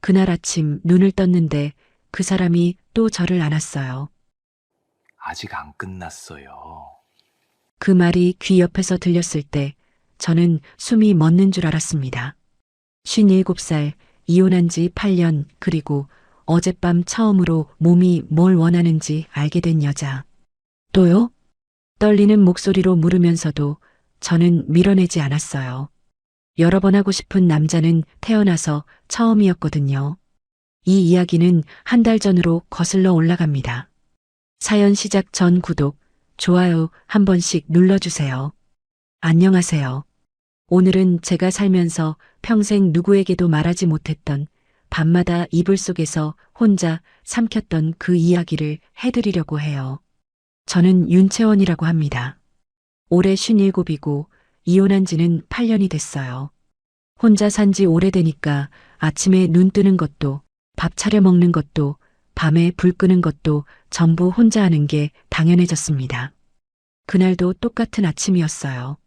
그날 아침 눈을 떴는데 그 사람이 또 저를 안았어요. 아직 안 끝났어요. 그 말이 귀 옆에서 들렸을 때 저는 숨이 멎는 줄 알았습니다. 57살, 이혼한 지 8년, 그리고 어젯밤 처음으로 몸이 뭘 원하는지 알게 된 여자. 또요? 떨리는 목소리로 물으면서도 저는 밀어내지 않았어요. 여러 번 하고 싶은 남자는 태어나서 처음이었거든요. 이 이야기는 한 달 전으로 거슬러 올라갑니다. 사연 시작 전 구독, 좋아요 한 번씩 눌러주세요. 안녕하세요. 오늘은 제가 살면서 평생 누구에게도 말하지 못했던 밤마다 이불 속에서 혼자 삼켰던 그 이야기를 해드리려고 해요. 저는 윤채원이라고 합니다. 올해 57이고 이혼한 지는 8년이 됐어요. 혼자 산지 오래되니까 아침에 눈 뜨는 것도 밥 차려 먹는 것도 밤에 불 끄는 것도 전부 혼자 하는 게 당연해졌습니다. 그날도 똑같은 아침이었어요.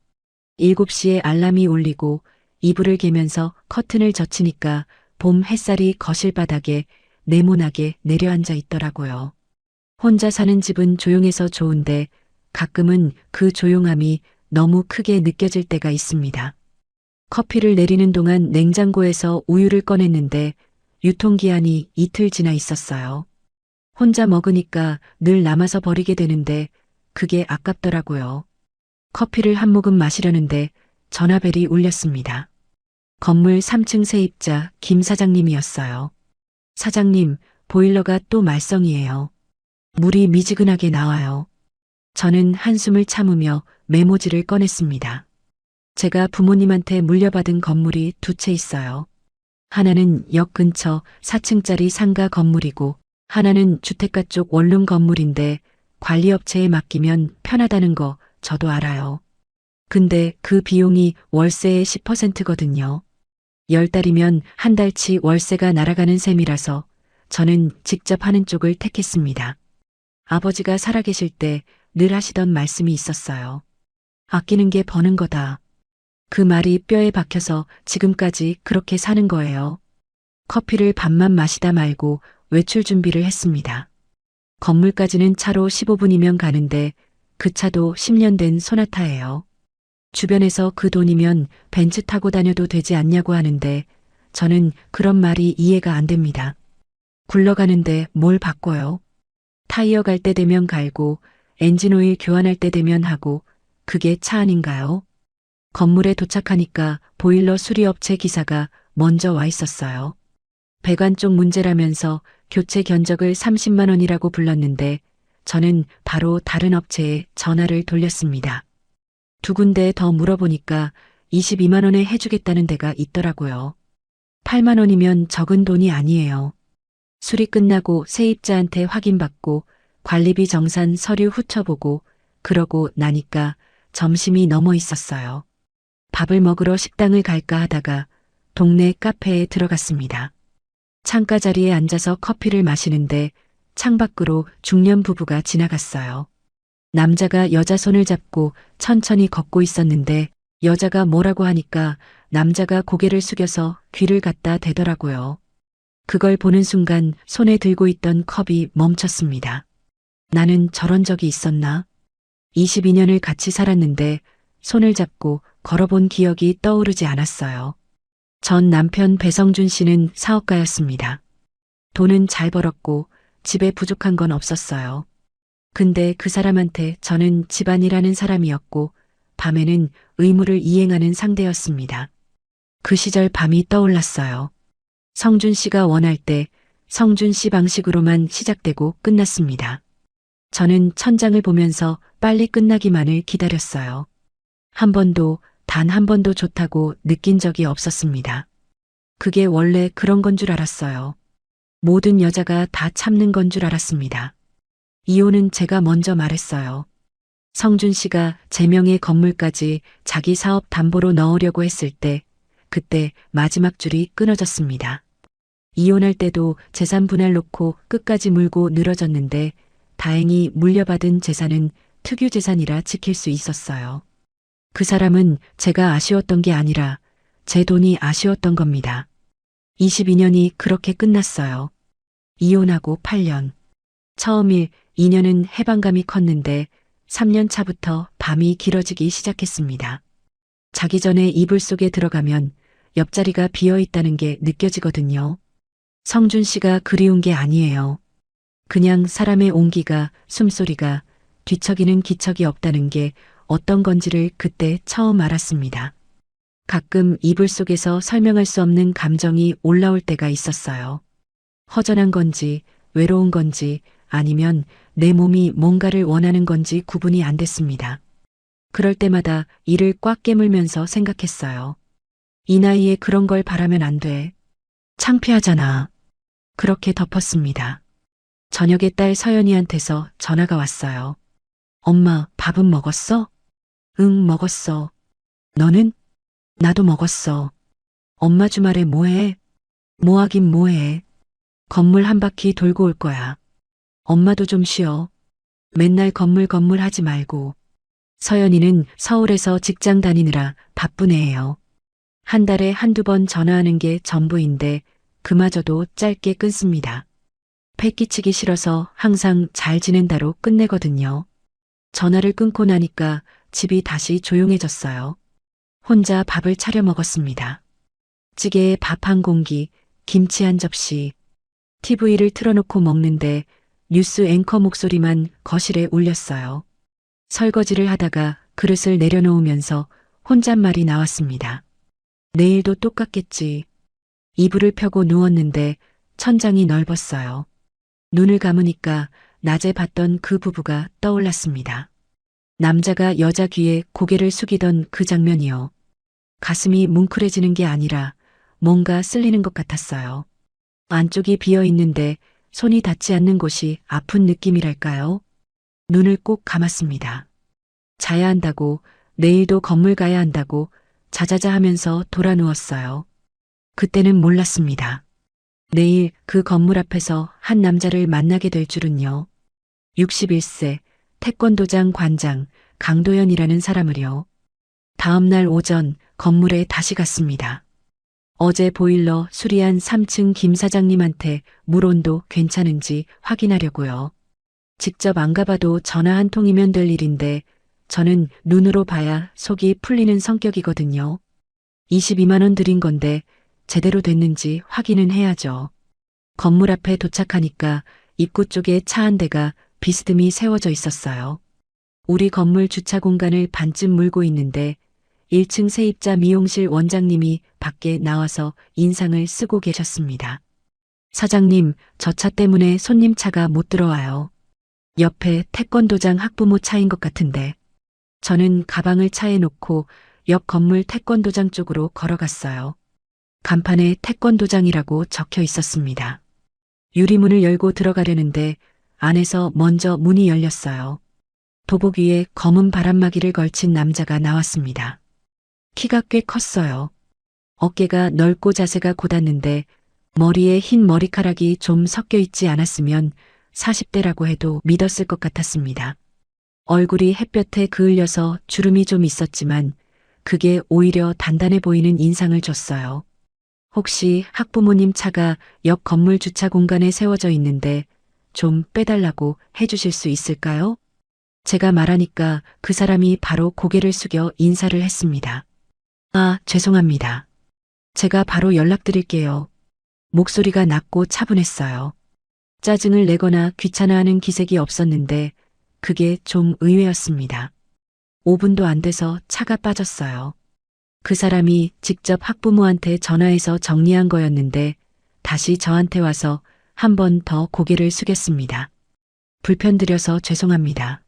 7시에 알람이 울리고 이불을 개면서 커튼을 젖히니까 봄 햇살이 거실 바닥에 네모나게 내려앉아 있더라고요. 혼자 사는 집은 조용해서 좋은데 가끔은 그 조용함이 너무 크게 느껴질 때가 있습니다. 커피를 내리는 동안 냉장고에서 우유를 꺼냈는데 유통기한이 이틀 지나 있었어요. 혼자 먹으니까 늘 남아서 버리게 되는데 그게 아깝더라고요. 커피를 한 모금 마시려는데 전화벨이 울렸습니다. 건물 3층 세입자 김 사장님이었어요. 사장님, 보일러가 또 말썽이에요. 물이 미지근하게 나와요. 저는 한숨을 참으며 메모지를 꺼냈습니다. 제가 부모님한테 물려받은 건물이 두 채 있어요. 하나는 역 근처 4층짜리 상가 건물이고 하나는 주택가 쪽 원룸 건물인데 관리업체에 맡기면 편하다는 거 저도 알아요. 근데 그 비용이 월세의 10%거든요. 10달이면 한 달치 월세가 날아가는 셈이라서 저는 직접 하는 쪽을 택했습니다. 아버지가 살아계실 때 늘 하시던 말씀이 있었어요. 아끼는 게 버는 거다. 그 말이 뼈에 박혀서 지금까지 그렇게 사는 거예요. 커피를 밥만 마시다 말고 외출 준비를 했습니다. 건물까지는 차로 15분이면 가는데 그 차도 10년 된 소나타예요. 주변에서 그 돈이면 벤츠 타고 다녀도 되지 않냐고 하는데 저는 그런 말이 이해가 안 됩니다. 굴러가는데 뭘 바꿔요? 타이어 갈 때 되면 갈고 엔진오일 교환할 때 되면 하고 그게 차 아닌가요? 건물에 도착하니까 보일러 수리업체 기사가 먼저 와 있었어요. 배관 쪽 문제라면서 교체 견적을 30만 원이라고 불렀는데 저는 바로 다른 업체에 전화를 돌렸습니다. 두 군데 더 물어보니까 22만 원에 해주겠다는 데가 있더라고요. 8만 원이면 적은 돈이 아니에요. 수리 끝나고 세입자한테 확인받고 관리비 정산 서류 훑어보고 그러고 나니까 점심이 넘어 있었어요. 밥을 먹으러 식당을 갈까 하다가 동네 카페에 들어갔습니다. 창가 자리에 앉아서 커피를 마시는데 창밖으로 중년 부부가 지나갔어요. 남자가 여자 손을 잡고 천천히 걷고 있었는데 여자가 뭐라고 하니까 남자가 고개를 숙여서 귀를 갖다 대더라고요. 그걸 보는 순간 손에 들고 있던 컵이 멈췄습니다. 나는 저런 적이 있었나? 22년을 같이 살았는데 손을 잡고 걸어본 기억이 떠오르지 않았어요. 전 남편 배성준 씨는 사업가였습니다. 돈은 잘 벌었고 집에 부족한 건 없었어요. 근데 그 사람한테 저는 집안이라는 사람이었고 밤에는 의무를 이행하는 상대였습니다. 그 시절 밤이 떠올랐어요. 성준 씨가 원할 때 성준 씨 방식으로만 시작되고 끝났습니다. 저는 천장을 보면서 빨리 끝나기만을 기다렸어요. 한 번도, 단 한 번도 좋다고 느낀 적이 없었습니다. 그게 원래 그런 건 줄 알았어요. 모든 여자가 다 참는 건 줄 알았습니다. 이혼은 제가 먼저 말했어요. 성준 씨가 제 명의 건물까지 자기 사업 담보로 넣으려고 했을 때, 그때 마지막 줄이 끊어졌습니다. 이혼할 때도 재산 분할 놓고 끝까지 물고 늘어졌는데 다행히 물려받은 재산은 특유재산이라 지킬 수 있었어요. 그 사람은 제가 아쉬웠던 게 아니라 제 돈이 아쉬웠던 겁니다. 22년이 그렇게 끝났어요. 이혼하고 8년. 처음 2년은 해방감이 컸는데 3년 차부터 밤이 길어지기 시작했습니다. 자기 전에 이불 속에 들어가면 옆자리가 비어 있다는 게 느껴지거든요. 성준 씨가 그리운 게 아니에요. 그냥 사람의 온기가, 숨소리가, 뒤척이는 기척이 없다는 게 어떤 건지를 그때 처음 알았습니다. 가끔 이불 속에서 설명할 수 없는 감정이 올라올 때가 있었어요. 허전한 건지, 외로운 건지, 아니면 내 몸이 뭔가를 원하는 건지 구분이 안 됐습니다. 그럴 때마다 이를 꽉 깨물면서 생각했어요. 이 나이에 그런 걸 바라면 안 돼. 창피하잖아. 그렇게 덮었습니다. 저녁에 딸 서연이한테서 전화가 왔어요. 엄마, 밥은 먹었어? 응, 먹었어. 너는? 나도 먹었어. 엄마 주말에 뭐해? 뭐하긴 뭐해. 건물 한 바퀴 돌고 올 거야. 엄마도 좀 쉬어. 맨날 건물 하지 말고. 서연이는 서울에서 직장 다니느라 바쁜 애예요. 한 달에 한두 번 전화하는 게 전부인데 그마저도 짧게 끊습니다. 패 끼치기 싫어서 항상 잘 지낸다로 끝내거든요. 전화를 끊고 나니까 집이 다시 조용해졌어요. 혼자 밥을 차려 먹었습니다. 찌개에 밥 한 공기, 김치 한 접시. TV를 틀어놓고 먹는데 뉴스 앵커 목소리만 거실에 울렸어요. 설거지를 하다가 그릇을 내려놓으면서 혼잣말이 나왔습니다. 내일도 똑같겠지. 이불을 펴고 누웠는데 천장이 넓었어요. 눈을 감으니까 낮에 봤던 그 부부가 떠올랐습니다. 남자가 여자 귀에 고개를 숙이던 그 장면이요. 가슴이 뭉클해지는 게 아니라 뭔가 쓸리는 것 같았어요. 안쪽이 비어 있는데 손이 닿지 않는 곳이 아픈 느낌이랄까요? 눈을 꼭 감았습니다. 자야 한다고, 내일도 건물 가야 한다고 자자자 하면서 돌아 누웠어요. 그때는 몰랐습니다. 내일 그 건물 앞에서 한 남자를 만나게 될 줄은요. 61세, 태권도장 관장, 강도연이라는 사람을요. 다음 날 오전 건물에 다시 갔습니다. 어제 보일러 수리한 3층 김 사장님한테 물 온도 괜찮은지 확인하려고요. 직접 안 가봐도 전화 한 통이면 될 일인데 저는 눈으로 봐야 속이 풀리는 성격이거든요. 22만 원 드린 건데 제대로 됐는지 확인은 해야죠. 건물 앞에 도착하니까 입구 쪽에 차 한 대가 비스듬히 세워져 있었어요. 우리 건물 주차 공간을 반쯤 물고 있는데 1층 세입자 미용실 원장님이 밖에 나와서 인상을 쓰고 계셨습니다. 사장님, 저 차 때문에 손님 차가 못 들어와요. 옆에 태권도장 학부모 차인 것 같은데. 저는 가방을 차에 놓고 옆 건물 태권도장 쪽으로 걸어갔어요. 간판에 태권도장이라고 적혀 있었습니다. 유리문을 열고 들어가려는데 안에서 먼저 문이 열렸어요. 도복 위에 검은 바람막이를 걸친 남자가 나왔습니다. 키가 꽤 컸어요. 어깨가 넓고 자세가 곧았는데 머리에 흰 머리카락이 좀 섞여 있지 않았으면 40대라고 해도 믿었을 것 같았습니다. 얼굴이 햇볕에 그을려서 주름이 좀 있었지만 그게 오히려 단단해 보이는 인상을 줬어요. 혹시 학부모님 차가 옆 건물 주차 공간에 세워져 있는데 좀 빼달라고 해주실 수 있을까요? 제가 말하니까 그 사람이 바로 고개를 숙여 인사를 했습니다. 아, 죄송합니다. 제가 바로 연락드릴게요. 목소리가 낮고 차분했어요. 짜증을 내거나 귀찮아하는 기색이 없었는데 그게 좀 의외였습니다. 5분도 안 돼서 차가 빠졌어요. 그 사람이 직접 학부모한테 전화해서 정리한 거였는데 다시 저한테 와서 한 번 더 고개를 숙였습니다. 불편드려서 죄송합니다.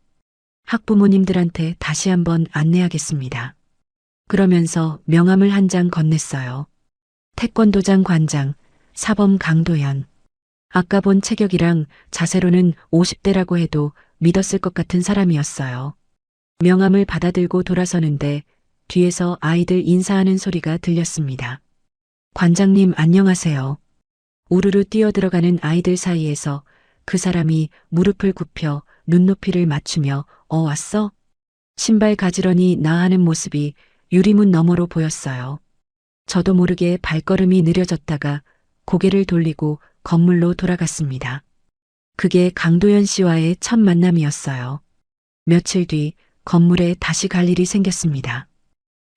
학부모님들한테 다시 한번 안내하겠습니다. 그러면서 명함을 한 장 건넸어요. 태권도장 관장, 사범 강도연. 아까 본 체격이랑 자세로는 50대라고 해도 믿었을 것 같은 사람이었어요. 명함을 받아들고 돌아서는데 뒤에서 아이들 인사하는 소리가 들렸습니다. 관장님 안녕하세요. 우르르 뛰어들어가는 아이들 사이에서 그 사람이 무릎을 굽혀 눈높이를 맞추며 왔어? 신발 가지런히 나하는 모습이 유리문 너머로 보였어요. 저도 모르게 발걸음이 느려졌다가 고개를 돌리고 건물로 돌아갔습니다. 그게 강도연 씨와의 첫 만남이었어요. 며칠 뒤 건물에 다시 갈 일이 생겼습니다.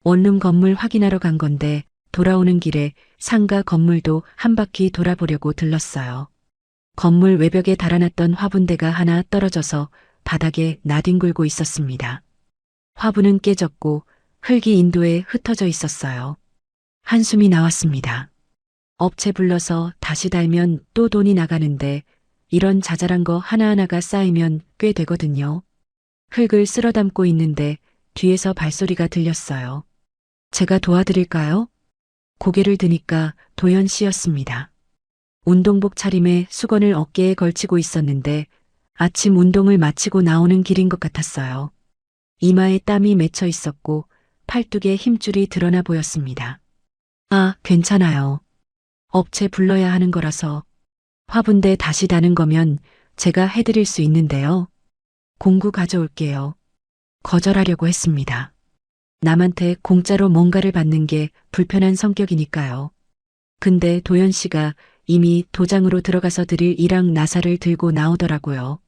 원룸 건물 확인하러 간 건데 돌아오는 길에 상가 건물도 한 바퀴 돌아보려고 들렀어요. 건물 외벽에 달아났던 화분대가 하나 떨어져서 바닥에 나뒹굴고 있었습니다. 화분은 깨졌고 흙이 인도에 흩어져 있었어요. 한숨이 나왔습니다. 업체 불러서 다시 달면 또 돈이 나가는데 이런 자잘한 거 하나하나가 쌓이면 꽤 되거든요. 흙을 쓸어 담고 있는데 뒤에서 발소리가 들렸어요. 제가 도와드릴까요? 고개를 드니까 도연 씨였습니다. 운동복 차림에 수건을 어깨에 걸치고 있었는데 아침 운동을 마치고 나오는 길인 것 같았어요. 이마에 땀이 맺혀 있었고 팔뚝에 힘줄이 드러나 보였습니다. 아, 괜찮아요. 업체 불러야 하는 거라서. 화분대 다시 다는 거면 제가 해드릴 수 있는데요. 공구 가져올게요. 거절하려고 했습니다. 남한테 공짜로 뭔가를 받는 게 불편한 성격이니까요. 근데 도연 씨가 이미 도장으로 들어가서 드릴 일랑 나사를 들고 나오더라고요.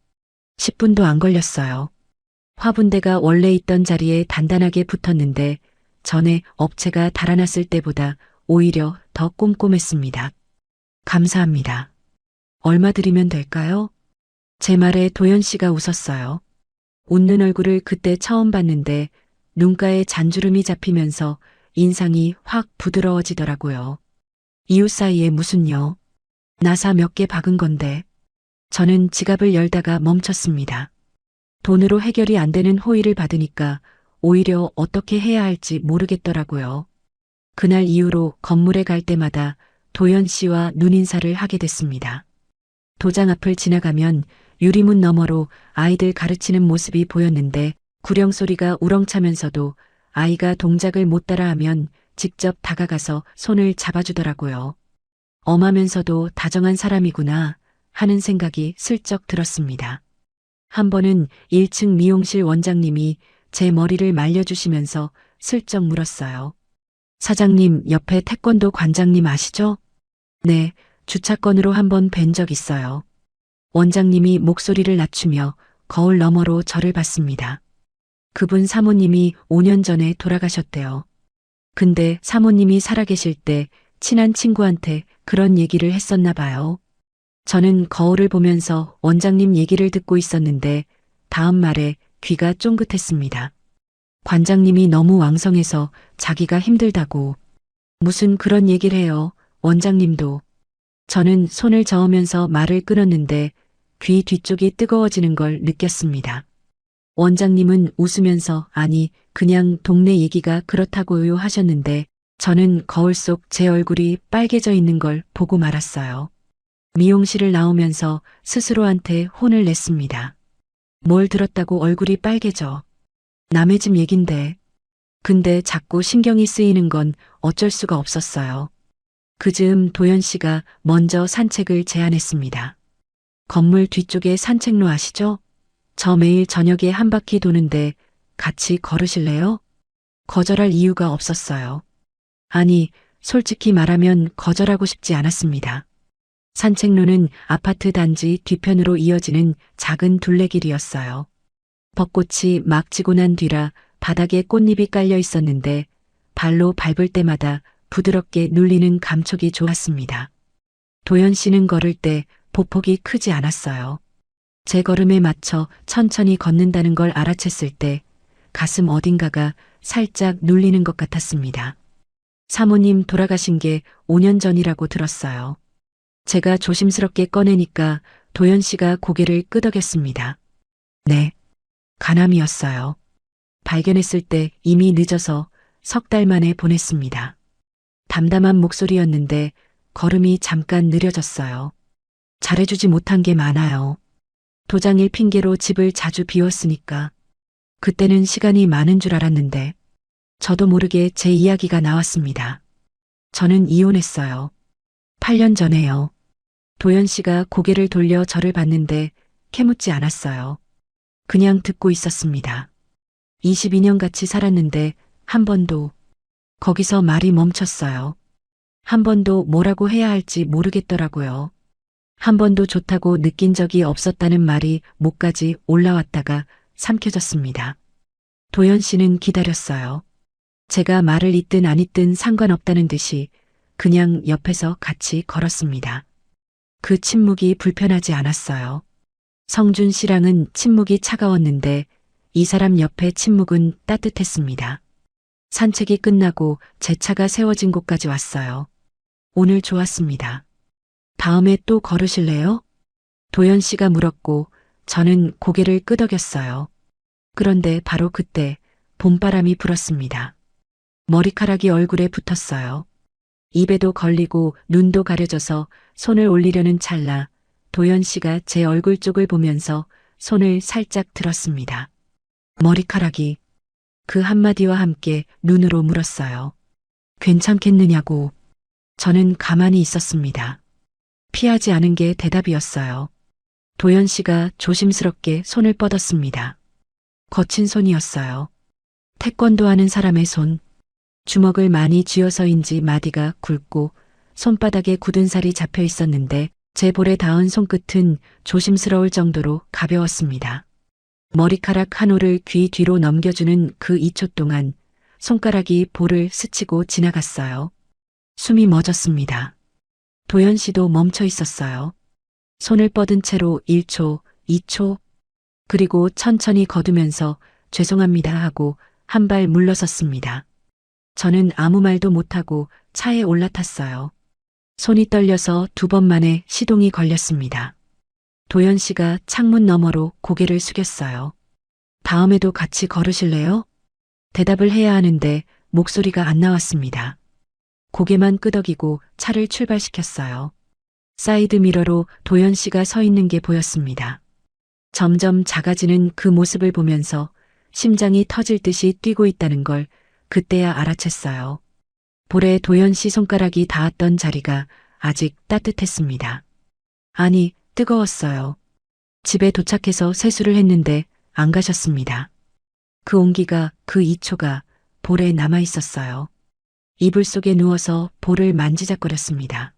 10분도 안 걸렸어요. 화분대가 원래 있던 자리에 단단하게 붙었는데 전에 업체가 달아났을 때보다 오히려 더 꼼꼼했습니다. 감사합니다. 얼마 드리면 될까요? 제 말에 도연 씨가 웃었어요. 웃는 얼굴을 그때 처음 봤는데 눈가에 잔주름이 잡히면서 인상이 확 부드러워지더라고요. 이웃 사이에 무슨요? 나사 몇 개 박은 건데. 저는 지갑을 열다가 멈췄습니다. 돈으로 해결이 안 되는 호의를 받으니까 오히려 어떻게 해야 할지 모르겠더라고요. 그날 이후로 건물에 갈 때마다 도연 씨와 눈인사를 하게 됐습니다. 도장 앞을 지나가면 유리문 너머로 아이들 가르치는 모습이 보였는데 구령 소리가 우렁차면서도 아이가 동작을 못 따라하면 직접 다가가서 손을 잡아주더라고요. 엄하면서도 다정한 사람이구나 하는 생각이 슬쩍 들었습니다. 한 번은 1층 미용실 원장님이 제 머리를 말려주시면서 슬쩍 물었어요. 사장님, 옆에 태권도 관장님 아시죠? 네, 주차권으로 한 번 뵌 적 있어요. 원장님이 목소리를 낮추며 거울 너머로 저를 봤습니다. 그분 사모님이 5년 전에 돌아가셨대요. 근데 사모님이 살아계실 때 친한 친구한테 그런 얘기를 했었나 봐요. 저는 거울을 보면서 원장님 얘기를 듣고 있었는데 다음 말에 귀가 쫑긋했습니다. 관장님이 너무 왕성해서 자기가 힘들다고. 무슨 그런 얘기를 해요, 원장님도. 저는 손을 저으면서 말을 끊었는데 귀 뒤쪽이 뜨거워지는 걸 느꼈습니다. 원장님은 웃으면서 아니, 그냥 동네 얘기가 그렇다고요 하셨는데 저는 거울 속 제 얼굴이 빨개져 있는 걸 보고 말았어요. 미용실을 나오면서 스스로한테 혼을 냈습니다. 뭘 들었다고 얼굴이 빨개져. 남의 집 얘긴데. 근데 자꾸 신경이 쓰이는 건 어쩔 수가 없었어요. 그 즈음 도연 씨가 먼저 산책을 제안했습니다. 건물 뒤쪽에 산책로 아시죠? 저 매일 저녁에 한 바퀴 도는데 같이 걸으실래요? 거절할 이유가 없었어요. 아니, 솔직히 말하면 거절하고 싶지 않았습니다. 산책로는 아파트 단지 뒤편으로 이어지는 작은 둘레길이었어요. 벚꽃이 막 지고 난 뒤라 바닥에 꽃잎이 깔려 있었는데 발로 밟을 때마다 부드럽게 눌리는 감촉이 좋았습니다. 도연 씨는 걸을 때 보폭이 크지 않았어요. 제 걸음에 맞춰 천천히 걷는다는 걸 알아챘을 때 가슴 어딘가가 살짝 눌리는 것 같았습니다. 사모님 돌아가신 게 5년 전이라고 들었어요. 제가 조심스럽게 꺼내니까 도연 씨가 고개를 끄덕였습니다. 네, 간암이었어요. 발견했을 때 이미 늦어서 3달 만에 보냈습니다. 담담한 목소리였는데 걸음이 잠깐 느려졌어요. 잘해주지 못한 게 많아요. 도장일 핑계로 집을 자주 비웠으니까. 그때는 시간이 많은 줄 알았는데 저도 모르게 제 이야기가 나왔습니다. 저는 이혼했어요. 8년 전에요. 도연 씨가 고개를 돌려 저를 봤는데 캐묻지 않았어요. 그냥 듣고 있었습니다. 22년 같이 살았는데 한 번도. 거기서 말이 멈췄어요. 한 번도 뭐라고 해야 할지 모르겠더라고요. 한 번도 좋다고 느낀 적이 없었다는 말이 목까지 올라왔다가 삼켜졌습니다. 도연 씨는 기다렸어요. 제가 말을 잇든 안 잇든 상관없다는 듯이 그냥 옆에서 같이 걸었습니다. 그 침묵이 불편하지 않았어요. 성준 씨랑은 침묵이 차가웠는데 이 사람 옆에 침묵은 따뜻했습니다. 산책이 끝나고 제 차가 세워진 곳까지 왔어요. 오늘 좋았습니다. 다음에 또 걸으실래요? 도연 씨가 물었고 저는 고개를 끄덕였어요. 그런데 바로 그때 봄바람이 불었습니다. 머리카락이 얼굴에 붙었어요. 입에도 걸리고 눈도 가려져서 손을 올리려는 찰나 도연 씨가 제 얼굴 쪽을 보면서 손을 살짝 들었습니다. 머리카락이 그 한마디와 함께 눈으로 물었어요. 괜찮겠느냐고. 저는 가만히 있었습니다. 피하지 않은 게 대답이었어요. 도연 씨가 조심스럽게 손을 뻗었습니다. 거친 손이었어요. 태권도 하는 사람의 손. 주먹을 많이 쥐어서인지 마디가 굵고 손바닥에 굳은 살이 잡혀 있었는데 제 볼에 닿은 손끝은 조심스러울 정도로 가벼웠습니다. 머리카락 한 올을 귀 뒤로 넘겨주는 그 2초 동안 손가락이 볼을 스치고 지나갔어요. 숨이 멎었습니다. 도연 씨도 멈춰 있었어요. 손을 뻗은 채로 1초, 2초, 그리고 천천히 거두면서 죄송합니다 하고 한 발 물러섰습니다. 저는 아무 말도 못하고 차에 올라탔어요. 손이 떨려서 2번 만에 시동이 걸렸습니다. 도연 씨가 창문 너머로 고개를 숙였어요. 다음에도 같이 걸으실래요? 대답을 해야 하는데 목소리가 안 나왔습니다. 고개만 끄덕이고 차를 출발시켰어요. 사이드 미러로 도연 씨가 서 있는 게 보였습니다. 점점 작아지는 그 모습을 보면서 심장이 터질 듯이 뛰고 있다는 걸 그때야 알아챘어요. 볼에 도연 씨 손가락이 닿았던 자리가 아직 따뜻했습니다. 아니, 뜨거웠어요. 집에 도착해서 세수를 했는데 안 가셨습니다. 그 온기가 그 2초가 볼에 남아 있었어요. 이불 속에 누워서 볼을 만지작거렸습니다.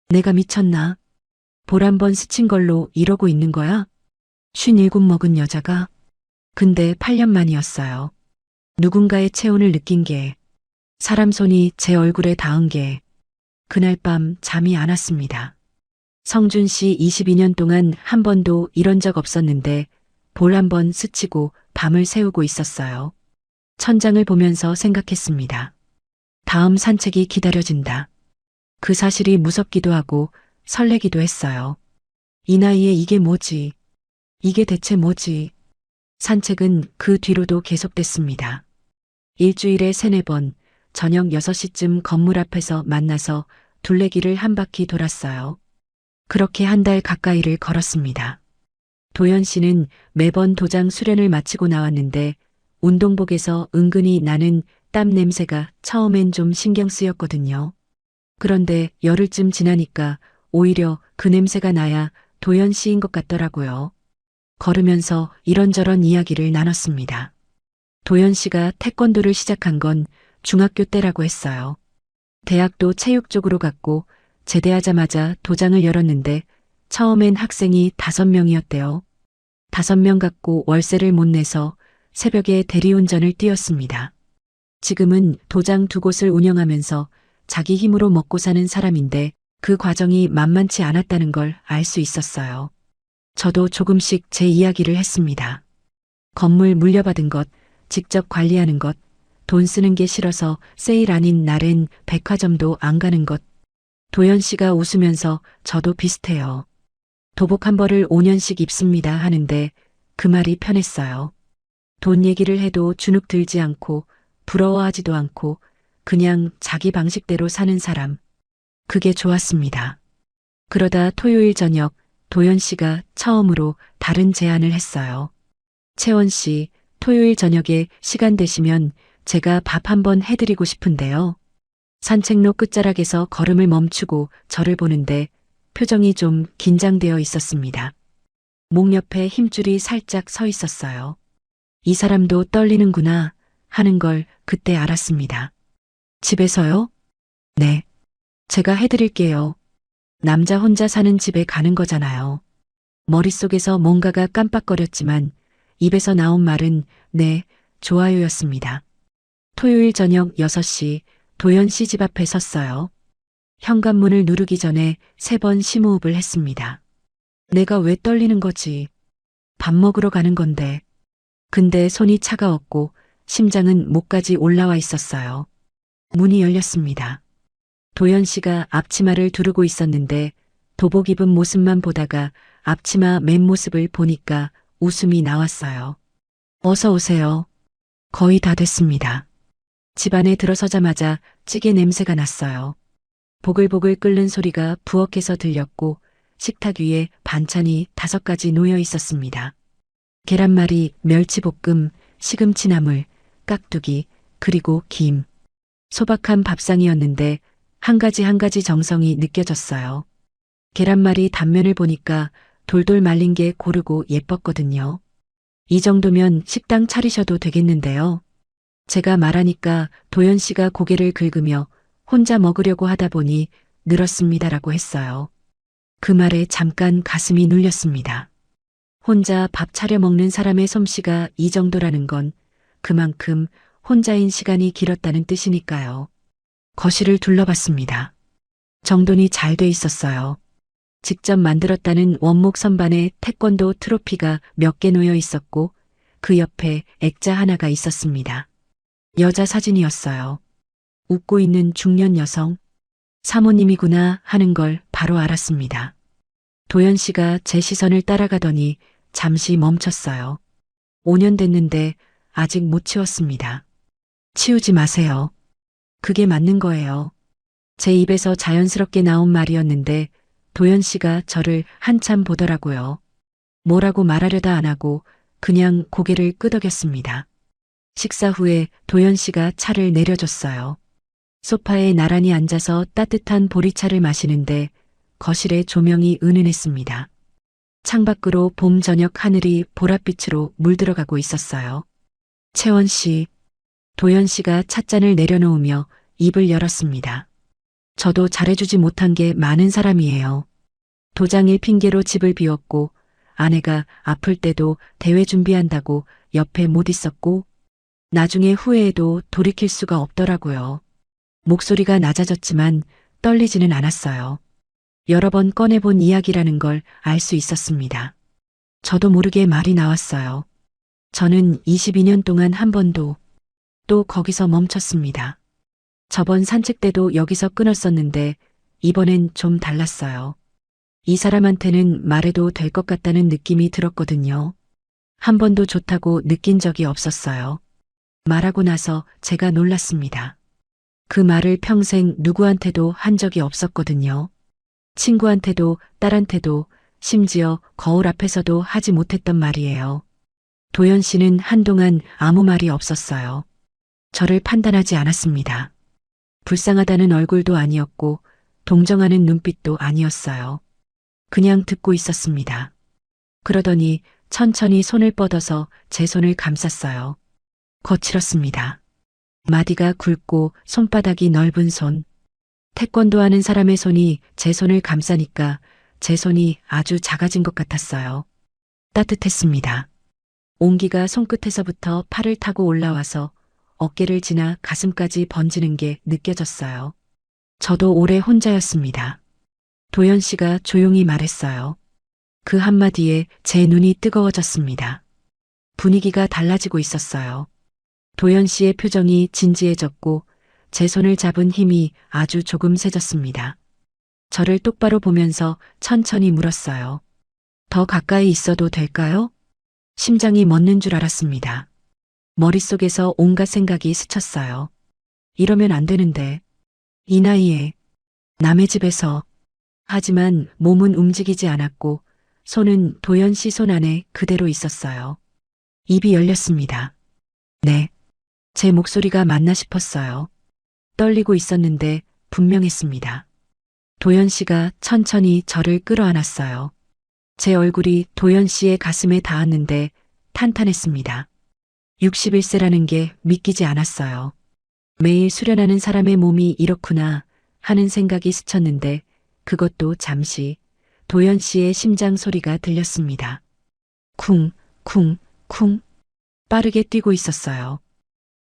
내가 미쳤나? 볼 한 번 스친 걸로 이러고 있는 거야? 57 먹은 여자가? 근데 8년 만이었어요. 누군가의 체온을 느낀 게, 사람 손이 제 얼굴에 닿은 게, 그날 밤 잠이 안 왔습니다. 성준 씨 22년 동안 한 번도 이런 적 없었는데 볼 한 번 스치고 밤을 새우고 있었어요. 천장을 보면서 생각했습니다. 다음 산책이 기다려진다. 그 사실이 무섭기도 하고 설레기도 했어요. 이 나이에 이게 뭐지? 이게 대체 뭐지? 산책은 그 뒤로도 계속됐습니다. 일주일에 3-4번 저녁 6시쯤 건물 앞에서 만나서 둘레길을 한 바퀴 돌았어요. 그렇게 한 달 가까이를 걸었습니다. 도연 씨는 매번 도장 수련을 마치고 나왔는데 운동복에서 은근히 나는 땀 냄새가 처음엔 좀 신경 쓰였거든요. 그런데 열흘쯤 지나니까 오히려 그 냄새가 나야 도연 씨인 것 같더라고요. 걸으면서 이런저런 이야기를 나눴습니다. 도연 씨가 태권도를 시작한 건 중학교 때라고 했어요. 대학도 체육 쪽으로 갔고 제대하자마자 도장을 열었는데 처음엔 학생이 5명이었대요. 5명 갖고 월세를 못 내서 새벽에 대리운전을 뛰었습니다. 지금은 도장 2곳을 운영하면서 자기 힘으로 먹고 사는 사람인데 그 과정이 만만치 않았다는 걸 알 수 있었어요. 저도 조금씩 제 이야기를 했습니다. 건물 물려받은 것, 직접 관리하는 것, 돈 쓰는 게 싫어서 세일 아닌 날엔 백화점도 안 가는 것. 도연 씨가 웃으면서 저도 비슷해요. 도복 한 벌을 5년씩 입습니다 하는데 그 말이 편했어요. 돈 얘기를 해도 주눅 들지 않고 부러워하지도 않고 그냥 자기 방식대로 사는 사람. 그게 좋았습니다. 그러다 토요일 저녁 도연 씨가 처음으로 다른 제안을 했어요. 채원 씨, 토요일 저녁에 시간 되시면 제가 밥 한번 해드리고 싶은데요. 산책로 끝자락에서 걸음을 멈추고 저를 보는데 표정이 좀 긴장되어 있었습니다. 목 옆에 힘줄이 살짝 서 있었어요. 이 사람도 떨리는구나 하는 걸 그때 알았습니다. 집에서요? 네. 제가 해드릴게요. 남자 혼자 사는 집에 가는 거잖아요. 머릿속에서 뭔가가 깜빡거렸지만 입에서 나온 말은 네, 좋아요였습니다. 토요일 저녁 6시 도연 씨 집 앞에 섰어요. 현관문을 누르기 전에 3번 심호흡을 했습니다. 내가 왜 떨리는 거지? 밥 먹으러 가는 건데. 근데 손이 차가웠고 심장은 목까지 올라와 있었어요. 문이 열렸습니다. 도연 씨가 앞치마를 두르고 있었는데 도복 입은 모습만 보다가 앞치마 맨 모습을 보니까 웃음이 나왔어요. 어서 오세요. 거의 다 됐습니다. 집 안에 들어서자마자 찌개 냄새가 났어요. 보글보글 끓는 소리가 부엌에서 들렸고 식탁 위에 반찬이 5가지 놓여 있었습니다. 계란말이, 멸치볶음, 시금치나물, 깍두기, 그리고 김. 소박한 밥상이었는데 한 가지 한 가지 정성이 느껴졌어요. 계란말이 단면을 보니까 돌돌 말린 게 고르고 예뻤거든요. 이 정도면 식당 차리셔도 되겠는데요. 제가 말하니까 도연 씨가 고개를 긁으며 혼자 먹으려고 하다 보니 늘었습니다라고 했어요. 그 말에 잠깐 가슴이 눌렸습니다. 혼자 밥 차려 먹는 사람의 솜씨가 이 정도라는 건 그만큼 혼자인 시간이 길었다는 뜻이니까요. 거실을 둘러봤습니다. 정돈이 잘 돼 있었어요. 직접 만들었다는 원목 선반에 태권도 트로피가 몇 개 놓여 있었고 그 옆에 액자 하나가 있었습니다. 여자 사진이었어요. 웃고 있는 중년 여성. 사모님이구나 하는 걸 바로 알았습니다. 도연 씨가 제 시선을 따라가더니 잠시 멈췄어요. 5년 됐는데 아직 못 치웠습니다. 치우지 마세요. 그게 맞는 거예요. 제 입에서 자연스럽게 나온 말이었는데 도연 씨가 저를 한참 보더라고요. 뭐라고 말하려다 안 하고 그냥 고개를 끄덕였습니다. 식사 후에 도연 씨가 차를 내려줬어요. 소파에 나란히 앉아서 따뜻한 보리차를 마시는데 거실에 조명이 은은했습니다. 창밖으로 봄 저녁 하늘이 보랏빛으로 물들어가고 있었어요. 채원 씨, 도연 씨가 찻잔을 내려놓으며 입을 열었습니다. 저도 잘해주지 못한 게 많은 사람이에요. 도장일 핑계로 집을 비웠고 아내가 아플 때도 대회 준비한다고 옆에 못 있었고 나중에 후회해도 돌이킬 수가 없더라고요. 목소리가 낮아졌지만 떨리지는 않았어요. 여러 번 꺼내본 이야기라는 걸 알 수 있었습니다. 저도 모르게 말이 나왔어요. 저는 22년 동안 한 번도 또 거기서 멈췄습니다. 저번 산책 때도 여기서 끊었었는데 이번엔 좀 달랐어요. 이 사람한테는 말해도 될 것 같다는 느낌이 들었거든요. 한 번도 좋다고 느낀 적이 없었어요. 말하고 나서 제가 놀랐습니다. 그 말을 평생 누구한테도 한 적이 없었거든요. 친구한테도 딸한테도 심지어 거울 앞에서도 하지 못했던 말이에요. 도연 씨는 한동안 아무 말이 없었어요. 저를 판단하지 않았습니다. 불쌍하다는 얼굴도 아니었고 동정하는 눈빛도 아니었어요. 그냥 듣고 있었습니다. 그러더니 천천히 손을 뻗어서 제 손을 감쌌어요. 거칠었습니다. 마디가 굵고 손바닥이 넓은 손. 태권도 하는 사람의 손이 제 손을 감싸니까 제 손이 아주 작아진 것 같았어요. 따뜻했습니다. 온기가 손끝에서부터 팔을 타고 올라와서 어깨를 지나 가슴까지 번지는 게 느껴졌어요. 저도 오래 혼자였습니다. 도연 씨가 조용히 말했어요. 그 한마디에 제 눈이 뜨거워졌습니다. 분위기가 달라지고 있었어요. 도연 씨의 표정이 진지해졌고 제 손을 잡은 힘이 아주 조금 세졌습니다. 저를 똑바로 보면서 천천히 물었어요. 더 가까이 있어도 될까요? 심장이 멎는 줄 알았습니다. 머릿속에서 온갖 생각이 스쳤어요. 이러면 안 되는데. 이 나이에 남의 집에서. 하지만 몸은 움직이지 않았고 손은 도연 씨 손 안에 그대로 있었어요. 입이 열렸습니다. 네. 제 목소리가 맞나 싶었어요. 떨리고 있었는데 분명했습니다. 도연 씨가 천천히 저를 끌어안았어요. 제 얼굴이 도연 씨의 가슴에 닿았는데 탄탄했습니다. 61세라는 게 믿기지 않았어요. 매일 수련하는 사람의 몸이 이렇구나 하는 생각이 스쳤는데 그것도 잠시 도연 씨의 심장 소리가 들렸습니다. 쿵, 쿵, 쿵. 빠르게 뛰고 있었어요.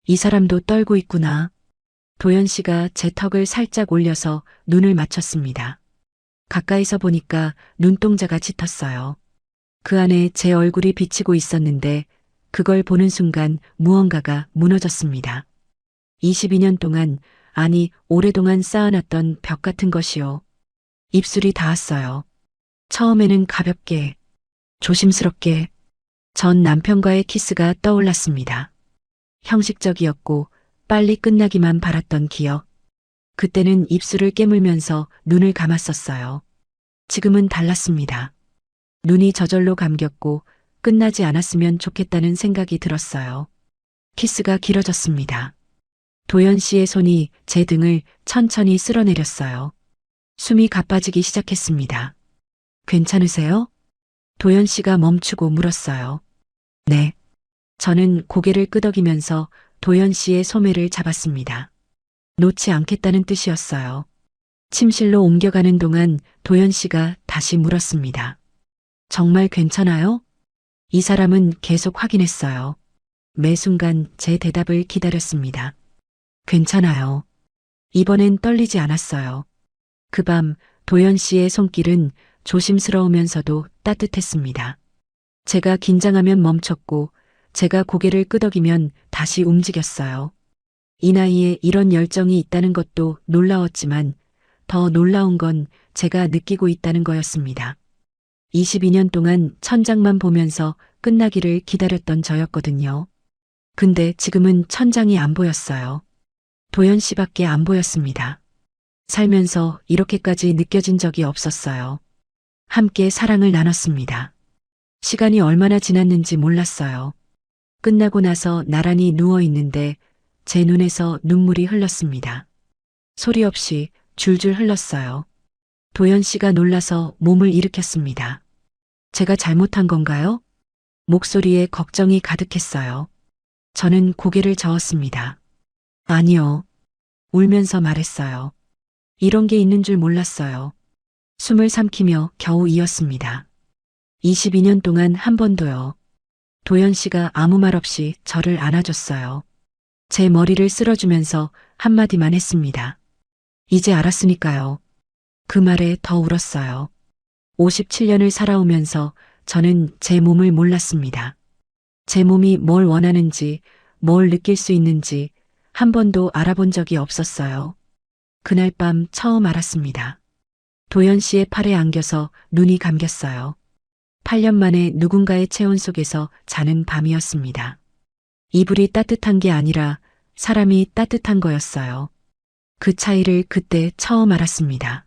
이 사람도 떨고 있구나. 도연 씨가 제 턱을 살짝 올려서 눈을 맞췄습니다. 가까이서 보니까 눈동자가 짙었어요. 그 안에 제 얼굴이 비치고 있었는데 그걸 보는 순간 무언가가 무너졌습니다. 22년 동안, 아니 오랫동안 쌓아놨던 벽 같은 것이요. 입술이 닿았어요. 처음에는 가볍게, 조심스럽게 전 남편과의 키스가 떠올랐습니다. 형식적이었고 빨리 끝나기만 바랐던 기억. 그때는 입술을 깨물면서 눈을 감았었어요. 지금은 달랐습니다. 눈이 저절로 감겼고 끝나지 않았으면 좋겠다는 생각이 들었어요. 키스가 길어졌습니다. 도연 씨의 손이 제 등을 천천히 쓸어내렸어요. 숨이 가빠지기 시작했습니다. 괜찮으세요? 도연 씨가 멈추고 물었어요. 네. 저는 고개를 끄덕이면서 도연 씨의 소매를 잡았습니다. 놓지 않겠다는 뜻이었어요. 침실로 옮겨가는 동안 도연 씨가 다시 물었습니다. 정말 괜찮아요? 이 사람은 계속 확인했어요. 매 순간 제 대답을 기다렸습니다. 괜찮아요. 이번엔 떨리지 않았어요. 그 밤 도연 씨의 손길은 조심스러우면서도 따뜻했습니다. 제가 긴장하면 멈췄고 제가 고개를 끄덕이면 다시 움직였어요. 이 나이에 이런 열정이 있다는 것도 놀라웠지만 더 놀라운 건 제가 느끼고 있다는 거였습니다. 22년 동안 천장만 보면서 끝나기를 기다렸던 저였거든요. 근데 지금은 천장이 안 보였어요. 도연 씨밖에 안 보였습니다. 살면서 이렇게까지 느껴진 적이 없었어요. 함께 사랑을 나눴습니다. 시간이 얼마나 지났는지 몰랐어요. 끝나고 나서 나란히 누워 있는데 제 눈에서 눈물이 흘렀습니다. 소리 없이 줄줄 흘렀어요. 도연 씨가 놀라서 몸을 일으켰습니다. 제가 잘못한 건가요? 목소리에 걱정이 가득했어요. 저는 고개를 저었습니다. 아니요. 울면서 말했어요. 이런 게 있는 줄 몰랐어요. 숨을 삼키며 겨우 이었습니다. 22년 동안 한 번도요. 도연 씨가 아무 말 없이 저를 안아줬어요. 제 머리를 쓸어주면서 한마디만 했습니다. 이제 알았으니까요. 그 말에 더 울었어요. 57년을 살아오면서 저는 제 몸을 몰랐습니다. 제 몸이 뭘 원하는지, 뭘 느낄 수 있는지 한 번도 알아본 적이 없었어요. 그날 밤 처음 알았습니다. 도연 씨의 팔에 안겨서 눈이 감겼어요. 8년 만에 누군가의 체온 속에서 자는 밤이었습니다. 이불이 따뜻한 게 아니라 사람이 따뜻한 거였어요. 그 차이를 그때 처음 알았습니다.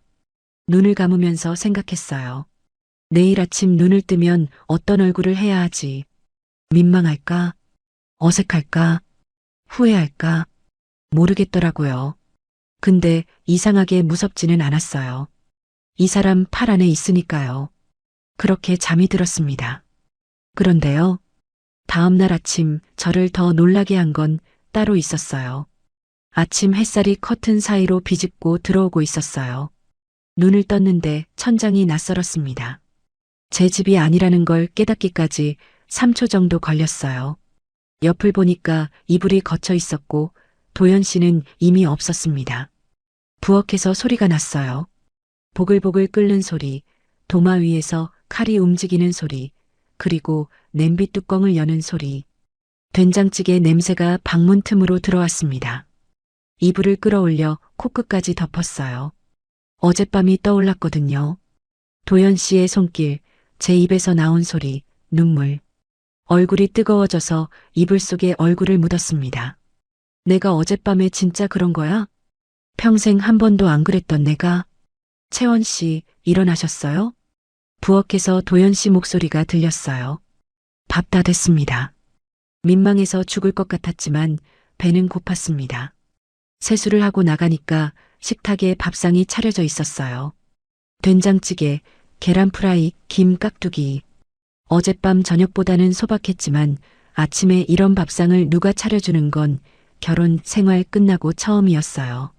눈을 감으면서 생각했어요. 내일 아침 눈을 뜨면 어떤 얼굴을 해야 하지? 민망할까? 어색할까? 후회할까? 모르겠더라고요. 근데 이상하게 무섭지는 않았어요. 이 사람 팔 안에 있으니까요. 그렇게 잠이 들었습니다. 그런데요. 다음 날 아침 저를 더 놀라게 한 건 따로 있었어요. 아침 햇살이 커튼 사이로 비집고 들어오고 있었어요. 눈을 떴는데 천장이 낯설었습니다. 제 집이 아니라는 걸 깨닫기까지 3초 정도 걸렸어요. 옆을 보니까 이불이 걷혀 있었고 도연 씨는 이미 없었습니다. 부엌에서 소리가 났어요. 보글보글 끓는 소리, 도마 위에서 칼이 움직이는 소리, 그리고 냄비 뚜껑을 여는 소리. 된장찌개 냄새가 방문 틈으로 들어왔습니다. 이불을 끌어올려 코끝까지 덮었어요. 어젯밤이 떠올랐거든요. 도연 씨의 손길, 제 입에서 나온 소리, 눈물. 얼굴이 뜨거워져서 이불 속에 얼굴을 묻었습니다. 내가 어젯밤에 진짜 그런 거야? 평생 한 번도 안 그랬던 내가. 채원 씨, 일어나셨어요? 부엌에서 도연 씨 목소리가 들렸어요. 밥 다 됐습니다. 민망해서 죽을 것 같았지만 배는 고팠습니다. 세수를 하고 나가니까 식탁에 밥상이 차려져 있었어요. 된장찌개, 계란 프라이, 김 깍두기. 어젯밤 저녁보다는 소박했지만 아침에 이런 밥상을 누가 차려주는 건 결혼 생활 끝나고 처음이었어요.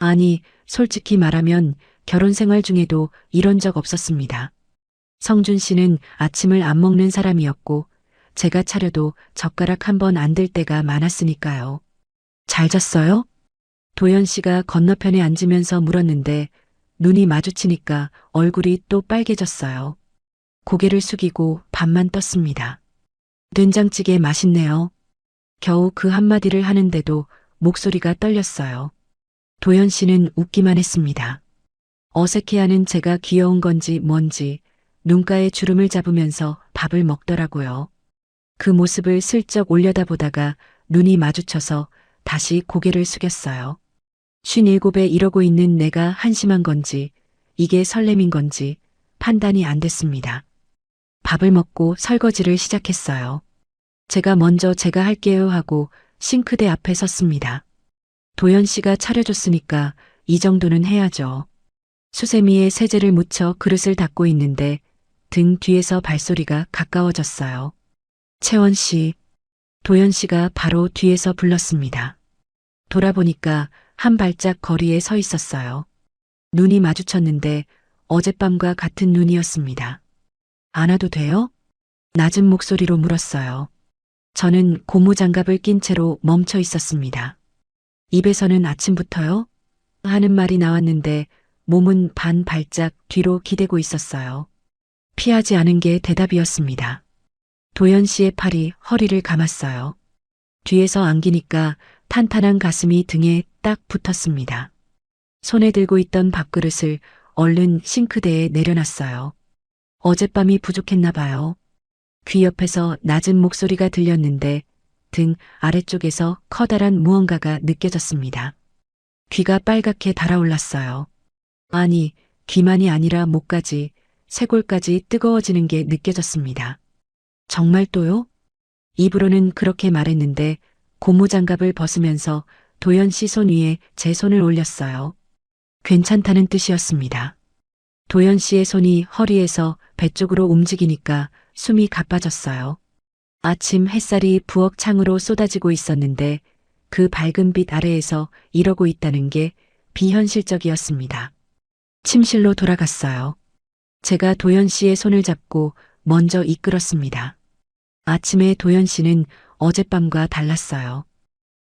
아니, 솔직히 말하면 결혼 생활 중에도 이런 적 없었습니다. 성준 씨는 아침을 안 먹는 사람이었고, 제가 차려도 젓가락 한 번 안 들 때가 많았으니까요. 잘 잤어요? 도연 씨가 건너편에 앉으면서 물었는데, 눈이 마주치니까 얼굴이 또 빨개졌어요. 고개를 숙이고 밥만 떴습니다. 된장찌개 맛있네요. 겨우 그 한마디를 하는데도 목소리가 떨렸어요. 도연 씨는 웃기만 했습니다. 어색해하는 제가 귀여운 건지 뭔지 눈가에 주름을 잡으면서 밥을 먹더라고요. 그 모습을 슬쩍 올려다보다가 눈이 마주쳐서 다시 고개를 숙였어요. 57에 이러고 있는 내가 한심한 건지 이게 설렘인 건지 판단이 안 됐습니다. 밥을 먹고 설거지를 시작했어요. 제가 할게요 하고 싱크대 앞에 섰습니다. 도연 씨가 차려줬으니까 이 정도는 해야죠. 수세미에 세제를 묻혀 그릇을 닦고 있는데 등 뒤에서 발소리가 가까워졌어요. 채원 씨, 도연 씨가 바로 뒤에서 불렀습니다. 돌아보니까 한 발짝 거리에 서 있었어요. 눈이 마주쳤는데 어젯밤과 같은 눈이었습니다. 안 와도 돼요? 낮은 목소리로 물었어요. 저는 고무장갑을 낀 채로 멈춰 있었습니다. 입에서는 아침부터요? 하는 말이 나왔는데 몸은 반 발짝 뒤로 기대고 있었어요. 피하지 않은 게 대답이었습니다. 도연 씨의 팔이 허리를 감았어요. 뒤에서 안기니까 탄탄한 가슴이 등에 딱 붙었습니다. 손에 들고 있던 밥그릇을 얼른 싱크대에 내려놨어요. 어젯밤이 부족했나 봐요. 귀 옆에서 낮은 목소리가 들렸는데 등 아래쪽에서 커다란 무언가가 느껴졌습니다. 귀가 빨갛게 달아올랐어요. 아니, 귀만이 아니라 목까지, 쇄골까지 뜨거워지는 게 느껴졌습니다. 정말 또요? 입으로는 그렇게 말했는데 고무장갑을 벗으면서 도연 씨 손 위에 제 손을 올렸어요. 괜찮다는 뜻이었습니다. 도연 씨의 손이 허리에서 배 쪽으로 움직이니까 숨이 가빠졌어요. 아침 햇살이 부엌 창으로 쏟아지고 있었는데 그 밝은 빛 아래에서 이러고 있다는 게 비현실적이었습니다. 침실로 돌아갔어요. 제가 도연 씨의 손을 잡고 먼저 이끌었습니다. 아침에 도연 씨는 어젯밤과 달랐어요.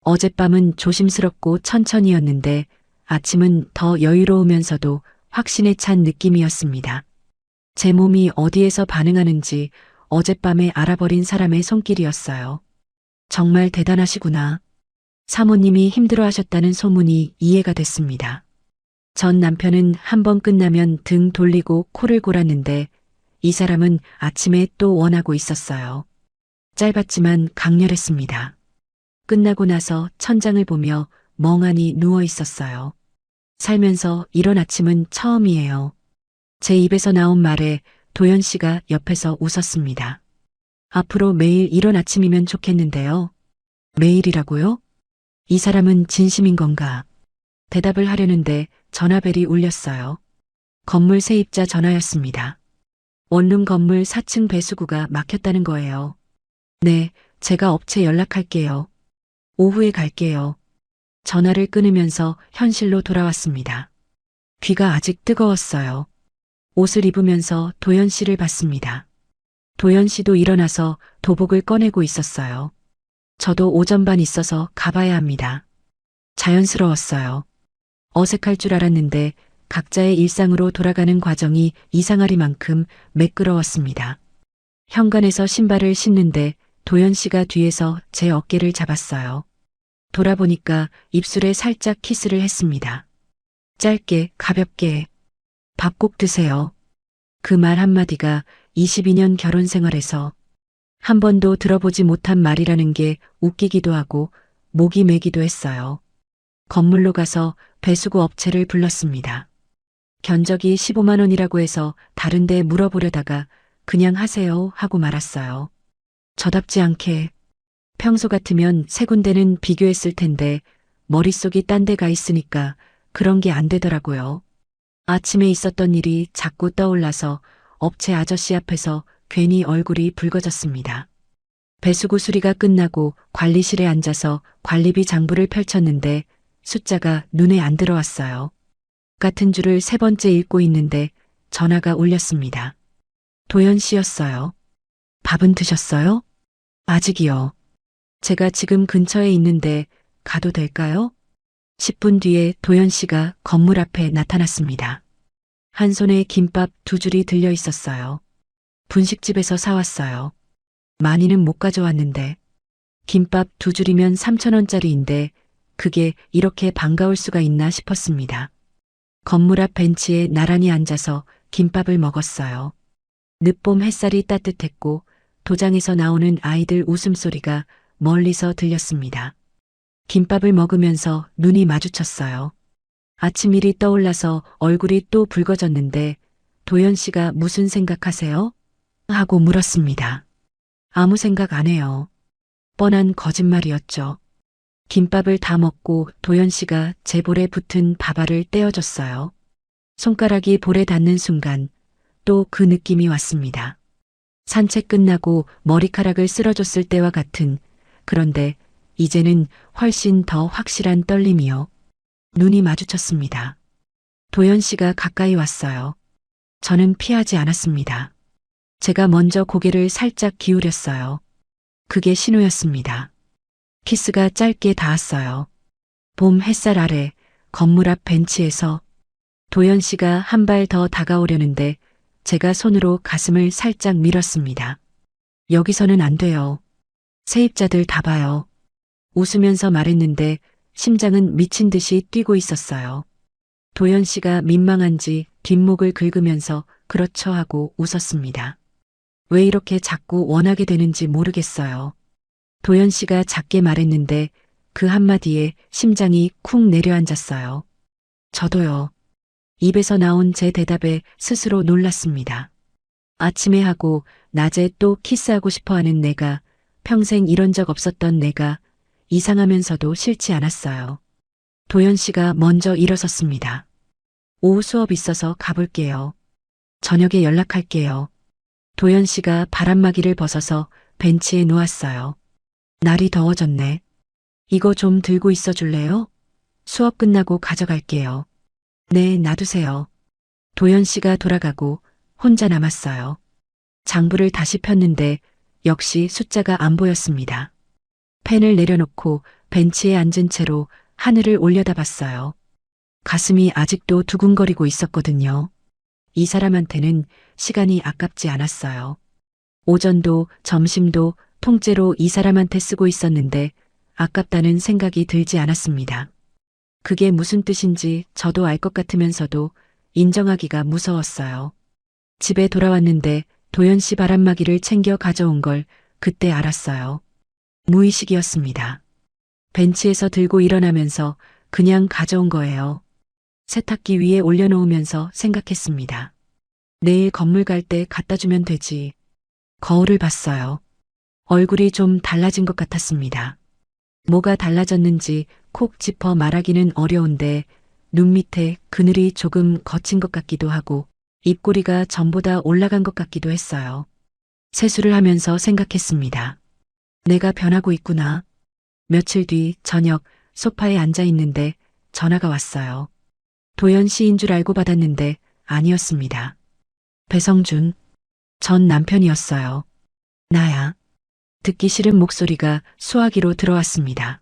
어젯밤은 조심스럽고 천천히였는데 아침은 더 여유로우면서도 확신에 찬 느낌이었습니다. 제 몸이 어디에서 반응하는지 어젯밤에 알아버린 사람의 손길이었어요. 정말 대단하시구나. 사모님이 힘들어하셨다는 소문이 이해가 됐습니다. 전 남편은 한 번 끝나면 등 돌리고 코를 골았는데 이 사람은 아침에 또 원하고 있었어요. 짧았지만 강렬했습니다. 끝나고 나서 천장을 보며 멍하니 누워 있었어요. 살면서 이런 아침은 처음이에요. 제 입에서 나온 말에 도연 씨가 옆에서 웃었습니다. 앞으로 매일 이런 아침이면 좋겠는데요. 매일이라고요? 이 사람은 진심인 건가? 대답을 하려는데 전화벨이 울렸어요. 건물 세입자 전화였습니다. 원룸 건물 4층 배수구가 막혔다는 거예요. 네, 제가 업체 연락할게요. 오후에 갈게요. 전화를 끊으면서 현실로 돌아왔습니다. 귀가 아직 뜨거웠어요. 옷을 입으면서 도연 씨를 봤습니다. 도연 씨도 일어나서 도복을 꺼내고 있었어요. 저도 오전 반 있어서 가봐야 합니다. 자연스러웠어요. 어색할 줄 알았는데 각자의 일상으로 돌아가는 과정이 이상하리만큼 매끄러웠습니다. 현관에서 신발을 신는데 도연 씨가 뒤에서 제 어깨를 잡았어요. 돌아보니까 입술에 살짝 키스를 했습니다. 짧게, 가볍게. 밥 꼭 드세요. 그 말 한마디가 22년 결혼 생활에서 한 번도 들어보지 못한 말이라는 게 웃기기도 하고 목이 메기도 했어요. 건물로 가서 배수구 업체를 불렀습니다. 견적이 15만 원이라고 해서 다른 데 물어보려다가 그냥 하세요 하고 말았어요. 저답지 않게 평소 같으면 세 군데는 비교했을 텐데 머릿속이 딴 데 가 있으니까 그런 게 안 되더라고요. 아침에 있었던 일이 자꾸 떠올라서 업체 아저씨 앞에서 괜히 얼굴이 붉어졌습니다. 배수구 수리가 끝나고 관리실에 앉아서 관리비 장부를 펼쳤는데 숫자가 눈에 안 들어왔어요. 같은 줄을 세 번째 읽고 있는데 전화가 울렸습니다. 도연 씨였어요. 밥은 드셨어요? 아직이요. 제가 지금 근처에 있는데 가도 될까요? 10분 뒤에 도연 씨가 건물 앞에 나타났습니다. 한 손에 김밥 2줄이 들려 있었어요. 분식집에서 사왔어요. 많이는 못 가져왔는데 김밥 2줄이면 3,000원짜리인데 그게 이렇게 반가울 수가 있나 싶었습니다. 건물 앞 벤치에 나란히 앉아서 김밥을 먹었어요. 늦봄 햇살이 따뜻했고 도장에서 나오는 아이들 웃음소리가 멀리서 들렸습니다. 김밥을 먹으면서 눈이 마주쳤어요. 아침 일이 떠올라서 얼굴이 또 붉어졌는데 도연 씨가 무슨 생각하세요? 하고 물었습니다. 아무 생각 안 해요. 뻔한 거짓말이었죠. 김밥을 다 먹고 도연 씨가 제 볼에 붙은 밥알을 떼어줬어요. 손가락이 볼에 닿는 순간 또 그 느낌이 왔습니다. 산책 끝나고 머리카락을 쓸어줬을 때와 같은, 그런데 이제는 훨씬 더 확실한 떨림이요. 눈이 마주쳤습니다. 도연 씨가 가까이 왔어요. 저는 피하지 않았습니다. 제가 먼저 고개를 살짝 기울였어요. 그게 신호였습니다. 키스가 짧게 닿았어요. 봄 햇살 아래 건물 앞 벤치에서 도연 씨가 한 발 더 다가오려는데 제가 손으로 가슴을 살짝 밀었습니다. 여기서는 안 돼요. 세입자들 다 봐요. 웃으면서 말했는데 심장은 미친 듯이 뛰고 있었어요. 도연 씨가 민망한지 뒷목을 긁으면서 그렇죠 하고 웃었습니다. 왜 이렇게 자꾸 원하게 되는지 모르겠어요. 도연 씨가 작게 말했는데 그 한마디에 심장이 쿵 내려앉았어요. 저도요. 입에서 나온 제 대답에 스스로 놀랐습니다. 아침에 하고 낮에 또 키스하고 싶어 하는 내가, 평생 이런 적 없었던 내가 이상하면서도 싫지 않았어요. 도연 씨가 먼저 일어섰습니다. 오후 수업 있어서 가볼게요. 저녁에 연락할게요. 도연 씨가 바람막이를 벗어서 벤치에 누웠어요. 날이 더워졌네. 이거 좀 들고 있어 줄래요? 수업 끝나고 가져갈게요. 네, 놔두세요. 도연 씨가 돌아가고 혼자 남았어요. 장부를 다시 폈는데 역시 숫자가 안 보였습니다. 펜을 내려놓고 벤치에 앉은 채로 하늘을 올려다봤어요. 가슴이 아직도 두근거리고 있었거든요. 이 사람한테는 시간이 아깝지 않았어요. 오전도 점심도 통째로 이 사람한테 쓰고 있었는데 아깝다는 생각이 들지 않았습니다. 그게 무슨 뜻인지 저도 알 것 같으면서도 인정하기가 무서웠어요. 집에 돌아왔는데 도연 씨 바람막이를 챙겨 가져온 걸 그때 알았어요. 무의식이었습니다. 벤치에서 들고 일어나면서 그냥 가져온 거예요. 세탁기 위에 올려놓으면서 생각했습니다. 내일 건물 갈 때 갖다 주면 되지. 거울을 봤어요. 얼굴이 좀 달라진 것 같았습니다. 뭐가 달라졌는지 콕 짚어 말하기는 어려운데 눈 밑에 그늘이 조금 거친 것 같기도 하고 입꼬리가 전보다 올라간 것 같기도 했어요. 세수를 하면서 생각했습니다. 내가 변하고 있구나. 며칠 뒤 저녁 소파에 앉아 있는데 전화가 왔어요. 도연 씨인 줄 알고 받았는데 아니었습니다. 배성준, 전 남편이었어요. 나야. 듣기 싫은 목소리가 수화기로 들어왔습니다.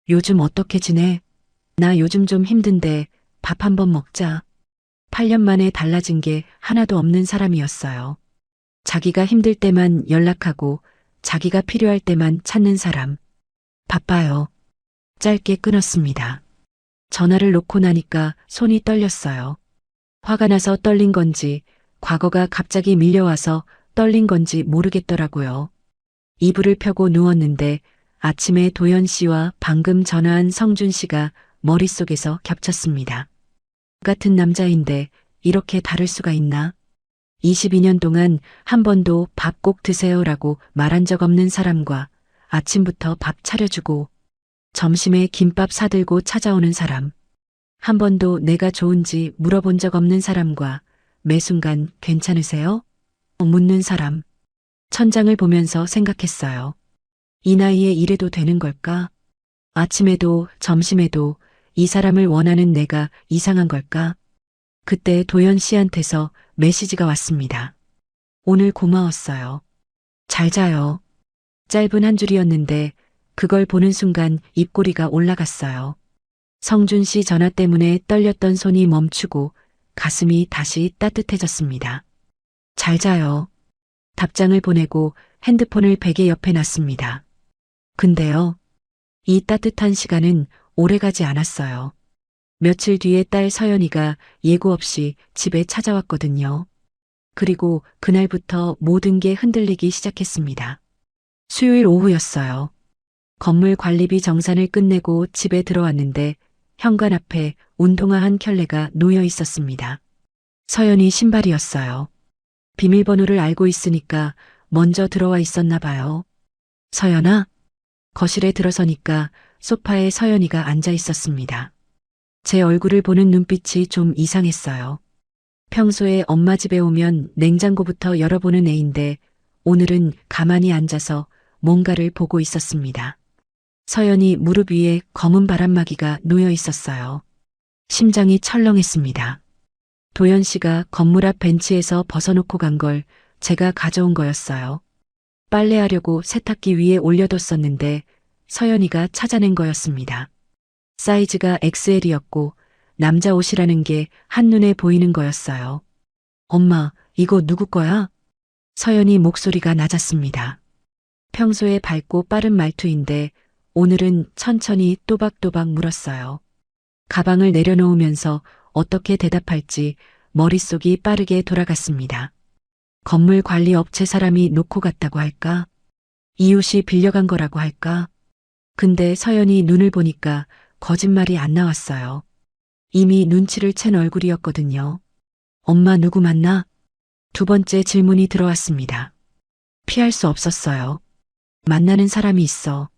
요즘 어떻게 지내? 나 요즘 좀 힘든데 밥 한번 먹자. 8년 만에 달라진 게 하나도 없는 사람이었어요. 자기가 힘들 때만 연락하고 자기가 필요할 때만 찾는 사람. 바빠요. 짧게 끊었습니다. 전화를 놓고 나니까 손이 떨렸어요. 화가 나서 떨린 건지 과거가 갑자기 밀려와서 떨린 건지 모르겠더라고요. 이불을 펴고 누웠는데 아침에 도연 씨와 방금 전화한 성준 씨가 머릿속에서 겹쳤습니다. 같은 남자인데 이렇게 다를 수가 있나? 22년 동안 한 번도 밥 꼭 드세요라고 말한 적 없는 사람과 아침부터 밥 차려주고 점심에 김밥 사들고 찾아오는 사람. 한 번도 내가 좋은지 물어본 적 없는 사람과 매 순간 괜찮으세요? 묻는 사람. 천장을 보면서 생각했어요. 이 나이에 이래도 되는 걸까? 아침에도 점심에도 이 사람을 원하는 내가 이상한 걸까? 그때 도연 씨한테서 메시지가 왔습니다. 오늘 고마웠어요. 잘 자요. 짧은 한 줄이었는데 그걸 보는 순간 입꼬리가 올라갔어요. 성준 씨 전화 때문에 떨렸던 손이 멈추고 가슴이 다시 따뜻해졌습니다. 잘 자요. 답장을 보내고 핸드폰을 베개 옆에 놨습니다. 근데요, 이 따뜻한 시간은 오래가지 않았어요. 며칠 뒤에 딸 서연이가 예고 없이 집에 찾아왔거든요. 그리고 그날부터 모든 게 흔들리기 시작했습니다. 수요일 오후였어요. 건물 관리비 정산을 끝내고 집에 들어왔는데 현관 앞에 운동화 한 켤레가 놓여 있었습니다. 서연이 신발이었어요. 비밀번호를 알고 있으니까 먼저 들어와 있었나 봐요. 서연아? 거실에 들어서니까 소파에 서연이가 앉아 있었습니다. 제 얼굴을 보는 눈빛이 좀 이상했어요. 평소에 엄마 집에 오면 냉장고부터 열어보는 애인데 오늘은 가만히 앉아서 뭔가를 보고 있었습니다. 서연이 무릎 위에 검은 바람막이가 놓여 있었어요. 심장이 철렁했습니다. 도연 씨가 건물 앞 벤치에서 벗어놓고 간 걸 제가 가져온 거였어요. 빨래하려고 세탁기 위에 올려뒀었는데 서연이가 찾아낸 거였습니다. 사이즈가 XL이었고 남자 옷이라는 게 한눈에 보이는 거였어요. 엄마, 이거 누구 거야? 서연이 목소리가 낮았습니다. 평소에 밝고 빠른 말투인데 오늘은 천천히 또박또박 물었어요. 가방을 내려놓으면서 어떻게 대답할지 머릿속이 빠르게 돌아갔습니다. 건물 관리 업체 사람이 놓고 갔다고 할까? 이웃이 빌려간 거라고 할까? 근데 서연이 눈을 보니까 거짓말이 안 나왔어요. 이미 눈치를 챈 얼굴이었거든요. 엄마 누구 만나? 두 번째 질문이 들어왔습니다. 피할 수 없었어요. 만나는 사람이 있어.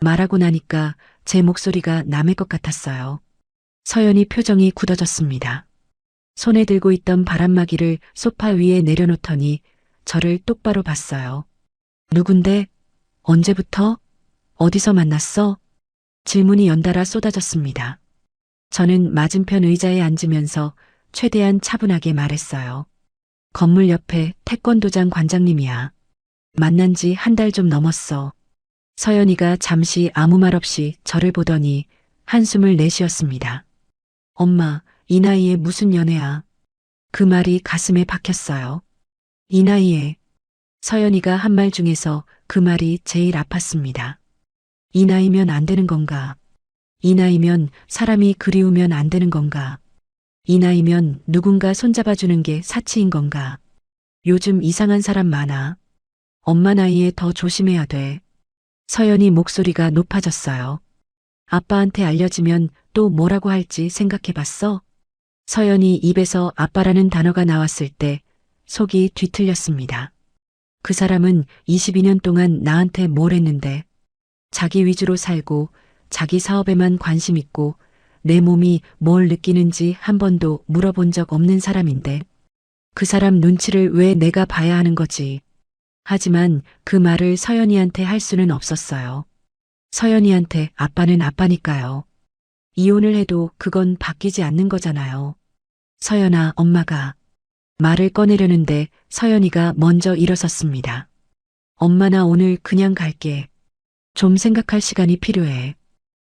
말하고 나니까 제 목소리가 남의 것 같았어요. 서연이 표정이 굳어졌습니다. 손에 들고 있던 바람막이를 소파 위에 내려놓더니 저를 똑바로 봤어요. 누군데? 언제부터? 어디서 만났어? 질문이 연달아 쏟아졌습니다. 저는 맞은편 의자에 앉으면서 최대한 차분하게 말했어요. 건물 옆에 태권도장 관장님이야. 만난 지 한 달 좀 넘었어. 서연이가 잠시 아무 말 없이 저를 보더니 한숨을 내쉬었습니다. 엄마, 이 나이에 무슨 연애야? 그 말이 가슴에 박혔어요. 이 나이에. 서연이가 한 말 중에서 그 말이 제일 아팠습니다. 이 나이면 안 되는 건가? 이 나이면 사람이 그리우면 안 되는 건가? 이 나이면 누군가 손잡아주는 게 사치인 건가? 요즘 이상한 사람 많아. 엄마 나이에 더 조심해야 돼. 서연이 목소리가 높아졌어요. 아빠한테 알려지면 또 뭐라고 할지 생각해봤어? 서연이 입에서 아빠라는 단어가 나왔을 때 속이 뒤틀렸습니다. 그 사람은 22년 동안 나한테 뭘 했는데 자기 위주로 살고 자기 사업에만 관심 있고 내 몸이 뭘 느끼는지 한 번도 물어본 적 없는 사람인데 그 사람 눈치를 왜 내가 봐야 하는 거지? 하지만 그 말을 서연이한테 할 수는 없었어요. 서연이한테 아빠는 아빠니까요. 이혼을 해도 그건 바뀌지 않는 거잖아요. 서연아, 엄마가 말을 꺼내려는데 서연이가 먼저 일어섰습니다. 엄마 나 오늘 그냥 갈게. 좀 생각할 시간이 필요해.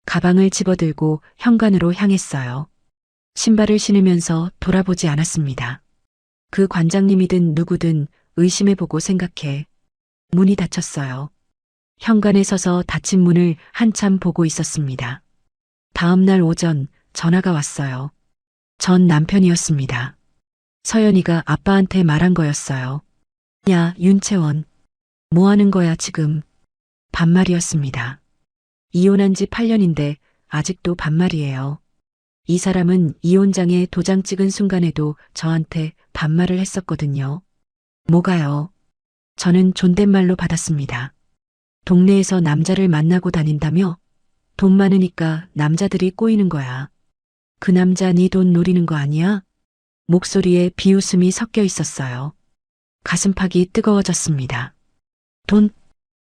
가방을 집어들고 현관으로 향했어요. 신발을 신으면서 돌아보지 않았습니다. 그 관장님이든 누구든 의심해보고 생각해. 문이 닫혔어요. 현관에 서서 닫힌 문을 한참 보고 있었습니다. 다음 날 오전 전화가 왔어요. 전 남편이었습니다. 서연이가 아빠한테 말한 거였어요. 야, 윤채원. 뭐 하는 거야 지금? 반말이었습니다. 이혼한 지 8년인데 아직도 반말이에요. 이 사람은 이혼장에 도장 찍은 순간에도 저한테 반말을 했었거든요. 뭐가요? 저는 존댓말로 받았습니다. 동네에서 남자를 만나고 다닌다며? 돈 많으니까 남자들이 꼬이는 거야. 그 남자 네 돈 노리는 거 아니야? 목소리에 비웃음이 섞여 있었어요. 가슴팍이 뜨거워졌습니다. 돈?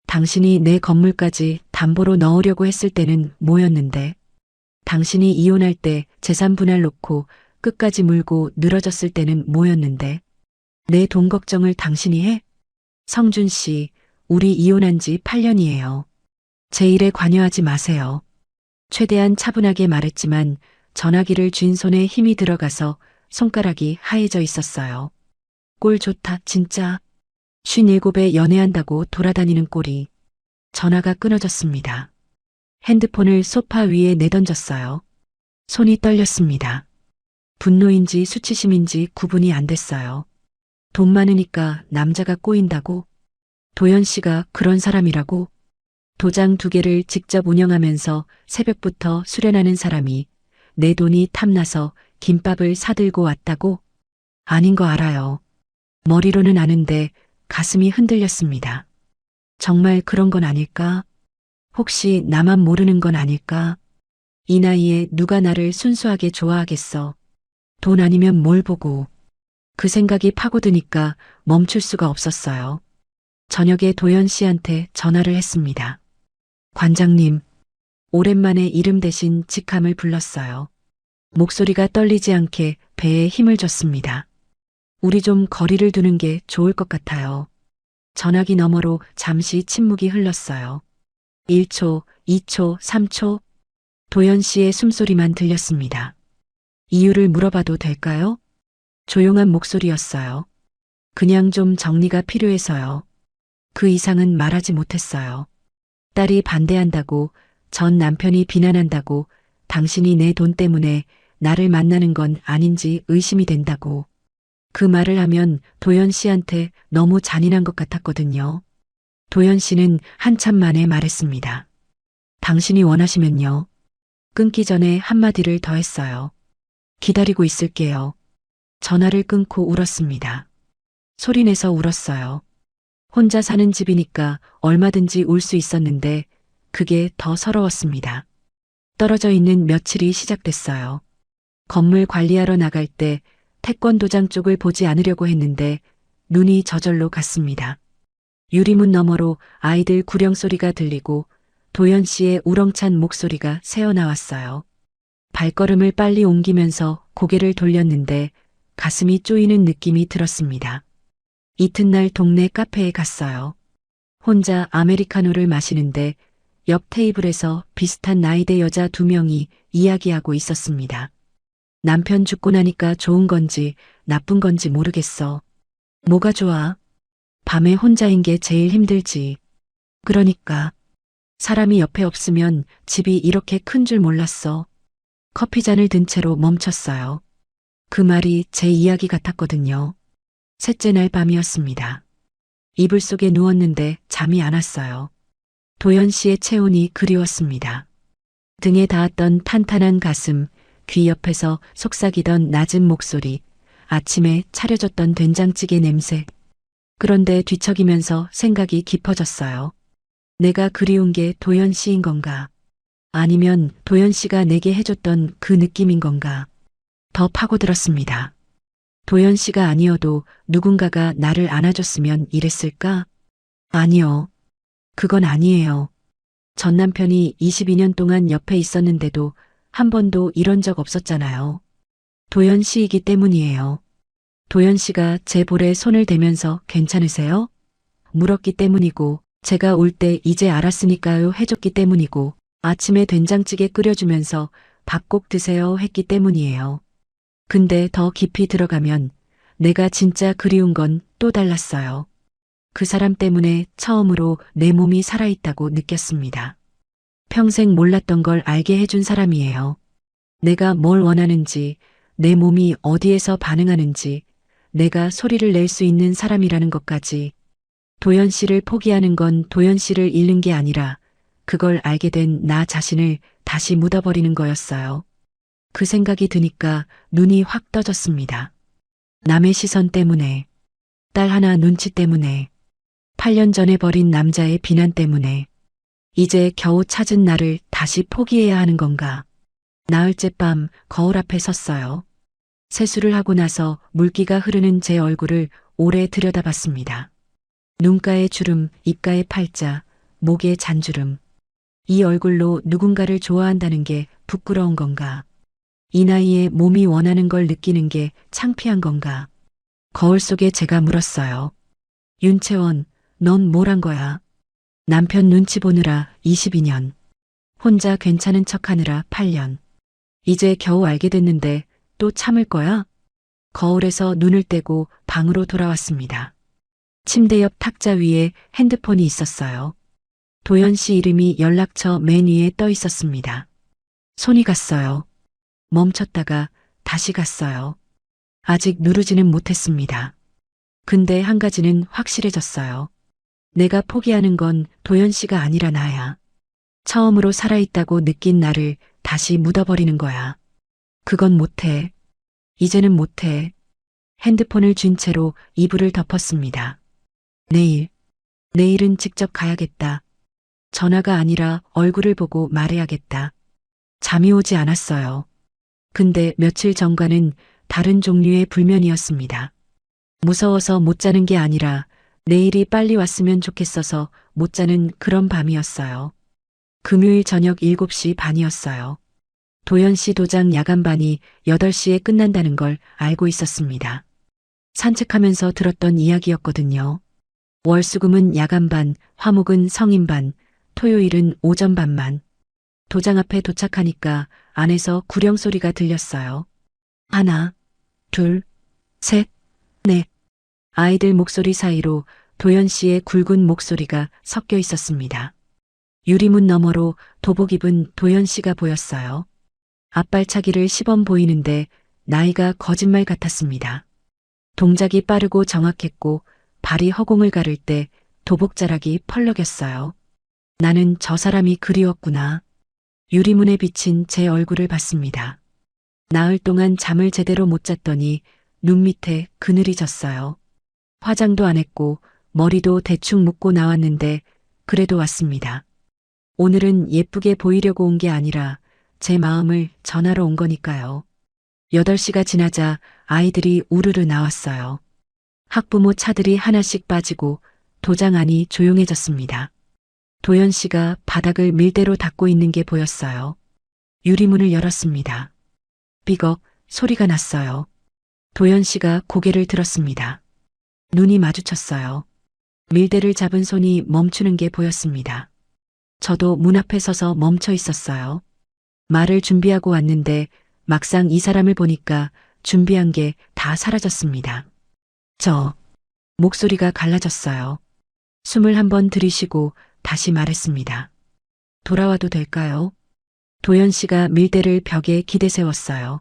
당신이 내 건물까지 담보로 넣으려고 했을 때는 뭐였는데? 당신이 이혼할 때 재산 분할 놓고 끝까지 물고 늘어졌을 때는 뭐였는데? 내 돈 걱정을 당신이 해? 성준 씨, 우리 이혼한 지 8년이에요. 제 일에 관여하지 마세요. 최대한 차분하게 말했지만 전화기를 쥔 손에 힘이 들어가서 손가락이 하얘져 있었어요. 꼴 좋다, 진짜. 57에 연애한다고 돌아다니는 꼴이. 전화가 끊어졌습니다. 핸드폰을 소파 위에 내던졌어요. 손이 떨렸습니다. 분노인지 수치심인지 구분이 안 됐어요. 돈 많으니까 남자가 꼬인다고? 도연 씨가 그런 사람이라고? 도장 2개를 직접 운영하면서 새벽부터 수련하는 사람이 내 돈이 탐나서 김밥을 사들고 왔다고? 아닌 거 알아요. 머리로는 아는데 가슴이 흔들렸습니다. 정말 그런 건 아닐까? 혹시 나만 모르는 건 아닐까? 이 나이에 누가 나를 순수하게 좋아하겠어. 돈 아니면 뭘 보고. 그 생각이 파고드니까 멈출 수가 없었어요. 저녁에 도연 씨한테 전화를 했습니다. 관장님, 오랜만에 이름 대신 직함을 불렀어요. 목소리가 떨리지 않게 배에 힘을 줬습니다. 우리 좀 거리를 두는 게 좋을 것 같아요. 전화기 너머로 잠시 침묵이 흘렀어요. 1초, 2초, 3초. 도연 씨의 숨소리만 들렸습니다. 이유를 물어봐도 될까요? 조용한 목소리였어요. 그냥 좀 정리가 필요해서요. 그 이상은 말하지 못했어요. 딸이 반대한다고, 전 남편이 비난한다고, 당신이 내 돈 때문에 나를 만나는 건 아닌지 의심이 된다고. 그 말을 하면 도연 씨한테 너무 잔인한 것 같았거든요. 도연 씨는 한참 만에 말했습니다. 당신이 원하시면요. 끊기 전에 한마디를 더 했어요. 기다리고 있을게요. 전화를 끊고 울었습니다. 소리내서 울었어요. 혼자 사는 집이니까 얼마든지 울 수 있었는데 그게 더 서러웠습니다. 떨어져 있는 며칠이 시작됐어요. 건물 관리하러 나갈 때 태권도장 쪽을 보지 않으려고 했는데 눈이 저절로 갔습니다. 유리문 너머로 아이들 구령 소리가 들리고 도연 씨의 우렁찬 목소리가 새어나왔어요. 발걸음을 빨리 옮기면서 고개를 돌렸는데 가슴이 쪼이는 느낌이 들었습니다. 이튿날 동네 카페에 갔어요. 혼자 아메리카노를 마시는데 옆 테이블에서 비슷한 나이대 여자 2명이 이야기하고 있었습니다. 남편 죽고 나니까 좋은 건지 나쁜 건지 모르겠어. 뭐가 좋아? 밤에 혼자인 게 제일 힘들지. 그러니까 사람이 옆에 없으면 집이 이렇게 큰 줄 몰랐어. 커피잔을 든 채로 멈췄어요. 그 말이 제 이야기 같았거든요. 셋째 날 밤이었습니다. 이불 속에 누웠는데 잠이 안 왔어요. 도연 씨의 체온이 그리웠습니다. 등에 닿았던 탄탄한 가슴, 귀 옆에서 속삭이던 낮은 목소리, 아침에 차려졌던 된장찌개 냄새. 그런데 뒤척이면서 생각이 깊어졌어요. 내가 그리운 게 도연 씨인 건가? 아니면 도연 씨가 내게 해줬던 그 느낌인 건가? 더 파고들었습니다. 도연 씨가 아니어도 누군가가 나를 안아줬으면 이랬을까? 아니요. 그건 아니에요. 전 남편이 22년 동안 옆에 있었는데도 한 번도 이런 적 없었잖아요. 도연 씨이기 때문이에요. 도연 씨가 제 볼에 손을 대면서 괜찮으세요? 물었기 때문이고, 제가 올 때 이제 알았으니까요 해줬기 때문이고, 아침에 된장찌개 끓여주면서 밥 꼭 드세요 했기 때문이에요. 근데 더 깊이 들어가면 내가 진짜 그리운 건 또 달랐어요. 그 사람 때문에 처음으로 내 몸이 살아있다고 느꼈습니다. 평생 몰랐던 걸 알게 해준 사람이에요. 내가 뭘 원하는지, 내 몸이 어디에서 반응하는지, 내가 소리를 낼 수 있는 사람이라는 것까지. 도연 씨를 포기하는 건 도연 씨를 잃는 게 아니라 그걸 알게 된 나 자신을 다시 묻어버리는 거였어요. 그 생각이 드니까 눈이 확 떠졌습니다. 남의 시선 때문에, 딸 하나 눈치 때문에, 8년 전에 버린 남자의 비난 때문에, 이제 겨우 찾은 나를 다시 포기해야 하는 건가. 나흘째 밤 거울 앞에 섰어요. 세수를 하고 나서 물기가 흐르는 제 얼굴을 오래 들여다봤습니다. 눈가에 주름, 입가에 팔자, 목에 잔주름. 이 얼굴로 누군가를 좋아한다는 게 부끄러운 건가? 이 나이에 몸이 원하는 걸 느끼는 게 창피한 건가? 거울 속에 제가 물었어요. 윤채원, 넌 뭘 한 거야? 남편 눈치 보느라 22년. 혼자 괜찮은 척 하느라 8년. 이제 겨우 알게 됐는데 또 참을 거야? 거울에서 눈을 떼고 방으로 돌아왔습니다. 침대 옆 탁자 위에 핸드폰이 있었어요. 도연 씨 이름이 연락처 맨 위에 떠 있었습니다. 손이 갔어요. 멈췄다가 다시 갔어요. 아직 누르지는 못했습니다. 근데 한 가지는 확실해졌어요. 내가 포기하는 건 도연 씨가 아니라 나야. 처음으로 살아있다고 느낀 나를 다시 묻어버리는 거야. 그건 못해. 이제는 못해. 핸드폰을 쥔 채로 이불을 덮었습니다. 내일은 직접 가야겠다. 전화가 아니라 얼굴을 보고 말해야겠다. 잠이 오지 않았어요. 근데 며칠 전과는 다른 종류의 불면이었습니다. 무서워서 못 자는 게 아니라 내일이 빨리 왔으면 좋겠어서 못 자는 그런 밤이었어요. 금요일 저녁 7시 반이었어요. 도연 씨 도장 야간반이 8시에 끝난다는 걸 알고 있었습니다. 산책하면서 들었던 이야기였거든요. 월수금은 야간반, 화목은 성인반, 토요일은 오전반만. 도장 앞에 도착하니까 안에서 구령 소리가 들렸어요. 하나, 둘, 셋, 넷. 아이들 목소리 사이로 도연 씨의 굵은 목소리가 섞여 있었습니다. 유리문 너머로 도복 입은 도연 씨가 보였어요. 앞발차기를 시범 보이는데 나이가 거짓말 같았습니다. 동작이 빠르고 정확했고 발이 허공을 가를 때 도복자락이 펄럭였어요. 나는 저 사람이 그리웠구나. 유리문에 비친 제 얼굴을 봤습니다. 나흘 동안 잠을 제대로 못 잤더니 눈 밑에 그늘이 졌어요. 화장도 안 했고 머리도 대충 묶고 나왔는데 그래도 왔습니다. 오늘은 예쁘게 보이려고 온 게 아니라 제 마음을 전하러 온 거니까요. 8시가 지나자 아이들이 우르르 나왔어요. 학부모 차들이 하나씩 빠지고 도장 안이 조용해졌습니다. 도연 씨가 바닥을 밀대로 닦고 있는 게 보였어요. 유리문을 열었습니다. 삐걱 소리가 났어요. 도연 씨가 고개를 들었습니다. 눈이 마주쳤어요. 밀대를 잡은 손이 멈추는 게 보였습니다. 저도 문 앞에 서서 멈춰 있었어요. 말을 준비하고 왔는데 막상 이 사람을 보니까 준비한 게 다 사라졌습니다. 목소리가 갈라졌어요. 숨을 한번 들이쉬고 다시 말했습니다. 돌아와도 될까요? 도연 씨가 밀대를 벽에 기대 세웠어요.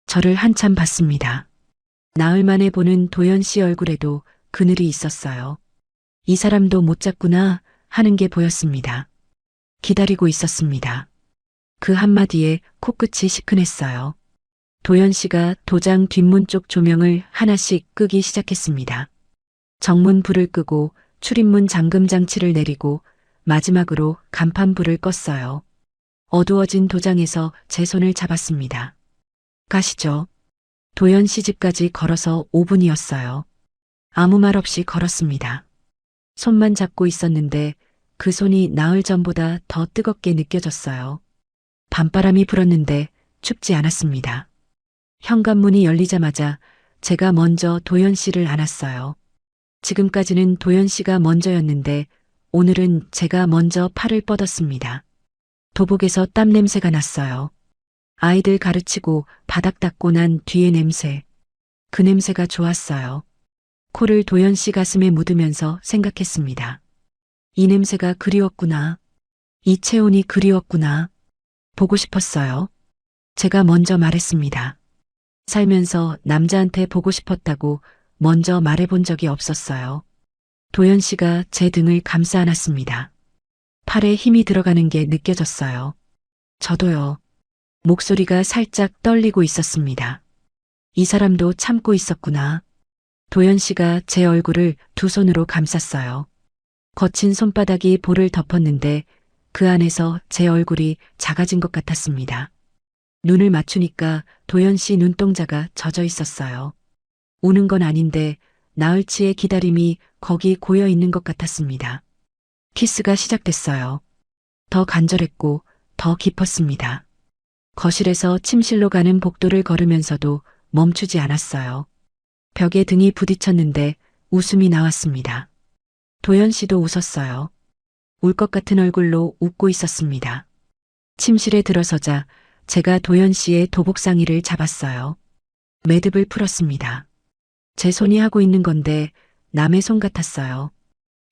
저를 한참 봤습니다. 나흘 만에 보는 도연 씨 얼굴에도 그늘이 있었어요. 이 사람도 못 잤구나 하는 게 보였습니다. 기다리고 있었습니다. 그 한마디에 코끝이 시큰했어요. 도연 씨가 도장 뒷문 쪽 조명을 하나씩 끄기 시작했습니다. 정문 불을 끄고 출입문 잠금 장치를 내리고 마지막으로 간판 불을 껐어요. 어두워진 도장에서 제 손을 잡았습니다. 가시죠. 도연 씨 집까지 걸어서 5분이었어요. 아무 말 없이 걸었습니다. 손만 잡고 있었는데 그 손이 나흘 전보다 더 뜨겁게 느껴졌어요. 밤바람이 불었는데 춥지 않았습니다. 현관문이 열리자마자 제가 먼저 도연 씨를 안았어요. 지금까지는 도연 씨가 먼저였는데 오늘은 제가 먼저 팔을 뻗었습니다. 도복에서 땀 냄새가 났어요. 아이들 가르치고 바닥 닦고 난 뒤의 냄새. 그 냄새가 좋았어요. 코를 도연 씨 가슴에 묻으면서 생각했습니다. 이 냄새가 그리웠구나. 이채원이 그리웠구나. 보고 싶었어요. 제가 먼저 말했습니다. 살면서 남자한테 보고 싶었다고 먼저 말해본 적이 없었어요. 도연 씨가 제 등을 감싸 안았습니다. 팔에 힘이 들어가는 게 느껴졌어요. 저도요. 목소리가 살짝 떨리고 있었습니다. 이 사람도 참고 있었구나. 도연 씨가 제 얼굴을 두 손으로 감쌌어요. 거친 손바닥이 볼을 덮었는데 그 안에서 제 얼굴이 작아진 것 같았습니다. 눈을 맞추니까 도연 씨 눈동자가 젖어 있었어요. 우는 건 아닌데 나흘치의 기다림이 거기 고여 있는 것 같았습니다. 키스가 시작됐어요. 더 간절했고 더 깊었습니다. 거실에서 침실로 가는 복도를 걸으면서도 멈추지 않았어요. 벽에 등이 부딪혔는데 웃음이 나왔습니다. 도연 씨도 웃었어요. 울 것 같은 얼굴로 웃고 있었습니다. 침실에 들어서자 제가 도연 씨의 도복상의를 잡았어요. 매듭을 풀었습니다. 제 손이 하고 있는 건데 남의 손 같았어요.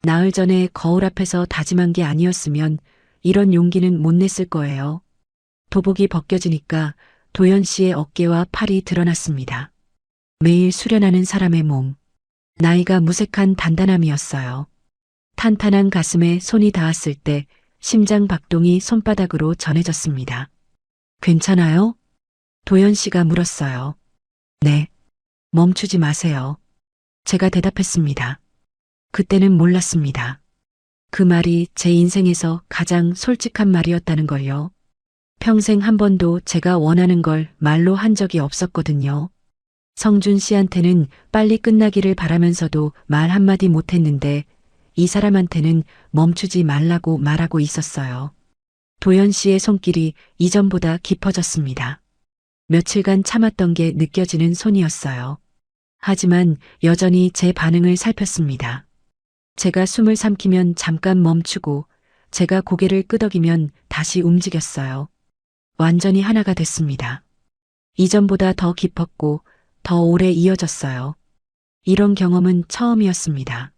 나흘 전에 거울 앞에서 다짐한 게 아니었으면 이런 용기는 못 냈을 거예요. 도복이 벗겨지니까 도연 씨의 어깨와 팔이 드러났습니다. 매일 수련하는 사람의 몸. 나이가 무색한 단단함이었어요. 탄탄한 가슴에 손이 닿았을 때 심장 박동이 손바닥으로 전해졌습니다. 괜찮아요? 도연 씨가 물었어요. 네. 멈추지 마세요. 제가 대답했습니다. 그때는 몰랐습니다. 그 말이 제 인생에서 가장 솔직한 말이었다는 걸요. 평생 한 번도 제가 원하는 걸 말로 한 적이 없었거든요. 성준 씨한테는 빨리 끝나기를 바라면서도 말 한마디 못했는데 이 사람한테는 멈추지 말라고 말하고 있었어요. 도연 씨의 손길이 이전보다 깊어졌습니다. 며칠간 참았던 게 느껴지는 손이었어요. 하지만 여전히 제 반응을 살폈습니다. 제가 숨을 삼키면 잠깐 멈추고 제가 고개를 끄덕이면 다시 움직였어요. 완전히 하나가 됐습니다. 이전보다 더 깊었고 더 오래 이어졌어요. 이런 경험은 처음이었습니다.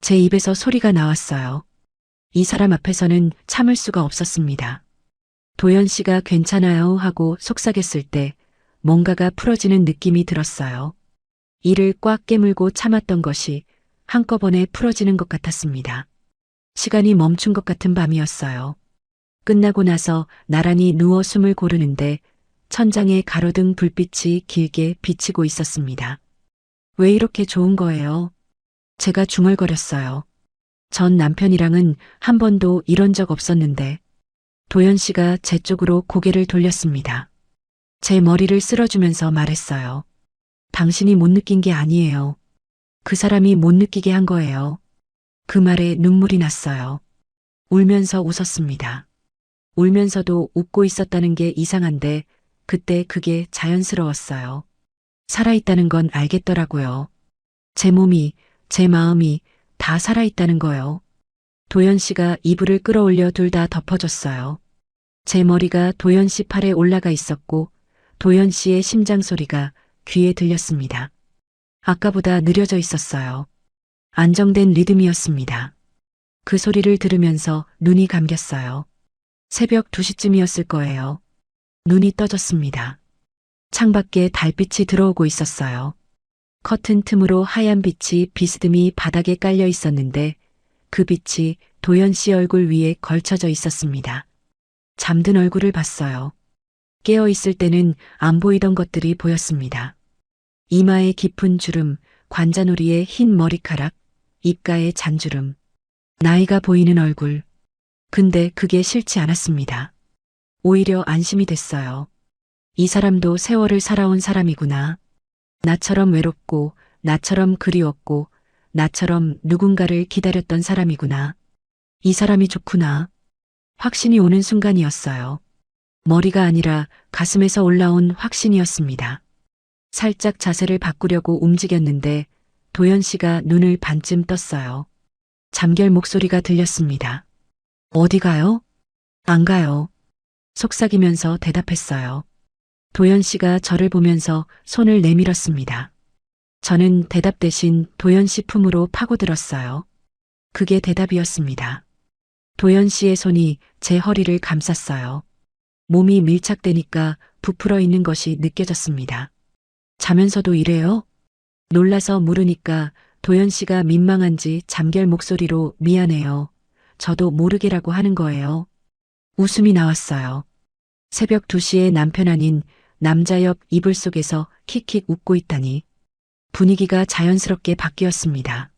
제 입에서 소리가 나왔어요. 이 사람 앞에서는 참을 수가 없었습니다. 도연 씨가 괜찮아요 하고 속삭였을 때 뭔가가 풀어지는 느낌이 들었어요. 이를 꽉 깨물고 참았던 것이 한꺼번에 풀어지는 것 같았습니다. 시간이 멈춘 것 같은 밤이었어요. 끝나고 나서 나란히 누워 숨을 고르는데 천장에 가로등 불빛이 길게 비치고 있었습니다. 왜 이렇게 좋은 거예요? 제가 중얼거렸어요. 전 남편이랑은 한 번도 이런 적 없었는데 도연 씨가 제 쪽으로 고개를 돌렸습니다. 제 머리를 쓸어주면서 말했어요. 당신이 못 느낀 게 아니에요. 그 사람이 못 느끼게 한 거예요. 그 말에 눈물이 났어요. 울면서 웃었습니다. 울면서도 웃고 있었다는 게 이상한데 그때 그게 자연스러웠어요. 살아있다는 건 알겠더라고요. 제 몸이, 제 마음이 다 살아있다는 거요. 도연 씨가 이불을 끌어올려 둘 다 덮어줬어요. 제 머리가 도연 씨 팔에 올라가 있었고 도연 씨의 심장 소리가 귀에 들렸습니다. 아까보다 느려져 있었어요. 안정된 리듬이었습니다. 그 소리를 들으면서 눈이 감겼어요. 새벽 2시쯤이었을 거예요. 눈이 떠졌습니다. 창밖에 달빛이 들어오고 있었어요. 커튼 틈으로 하얀 빛이 비스듬히 바닥에 깔려 있었는데 그 빛이 도연 씨 얼굴 위에 걸쳐져 있었습니다. 잠든 얼굴을 봤어요. 깨어 있을 때는 안 보이던 것들이 보였습니다. 이마에 깊은 주름, 관자놀이에 흰 머리카락, 입가에 잔주름. 나이가 보이는 얼굴. 근데 그게 싫지 않았습니다. 오히려 안심이 됐어요. 이 사람도 세월을 살아온 사람이구나. 나처럼 외롭고, 나처럼 그리웠고, 나처럼 누군가를 기다렸던 사람이구나. 이 사람이 좋구나. 확신이 오는 순간이었어요. 머리가 아니라 가슴에서 올라온 확신이었습니다. 살짝 자세를 바꾸려고 움직였는데 도연 씨가 눈을 반쯤 떴어요. 잠결 목소리가 들렸습니다. 어디 가요? 안 가요. 속삭이면서 대답했어요. 도연 씨가 저를 보면서 손을 내밀었습니다. 저는 대답 대신 도연 씨 품으로 파고들었어요. 그게 대답이었습니다. 도연 씨의 손이 제 허리를 감쌌어요. 몸이 밀착되니까 부풀어 있는 것이 느껴졌습니다. 자면서도 이래요? 놀라서 물으니까 도연 씨가 민망한지 잠결 목소리로 미안해요. 저도 모르게라고 하는 거예요. 웃음이 나왔어요. 새벽 2시에 남편 아닌 남자 옆 이불 속에서 킥킥 웃고 있다니. 분위기가 자연스럽게 바뀌었습니다.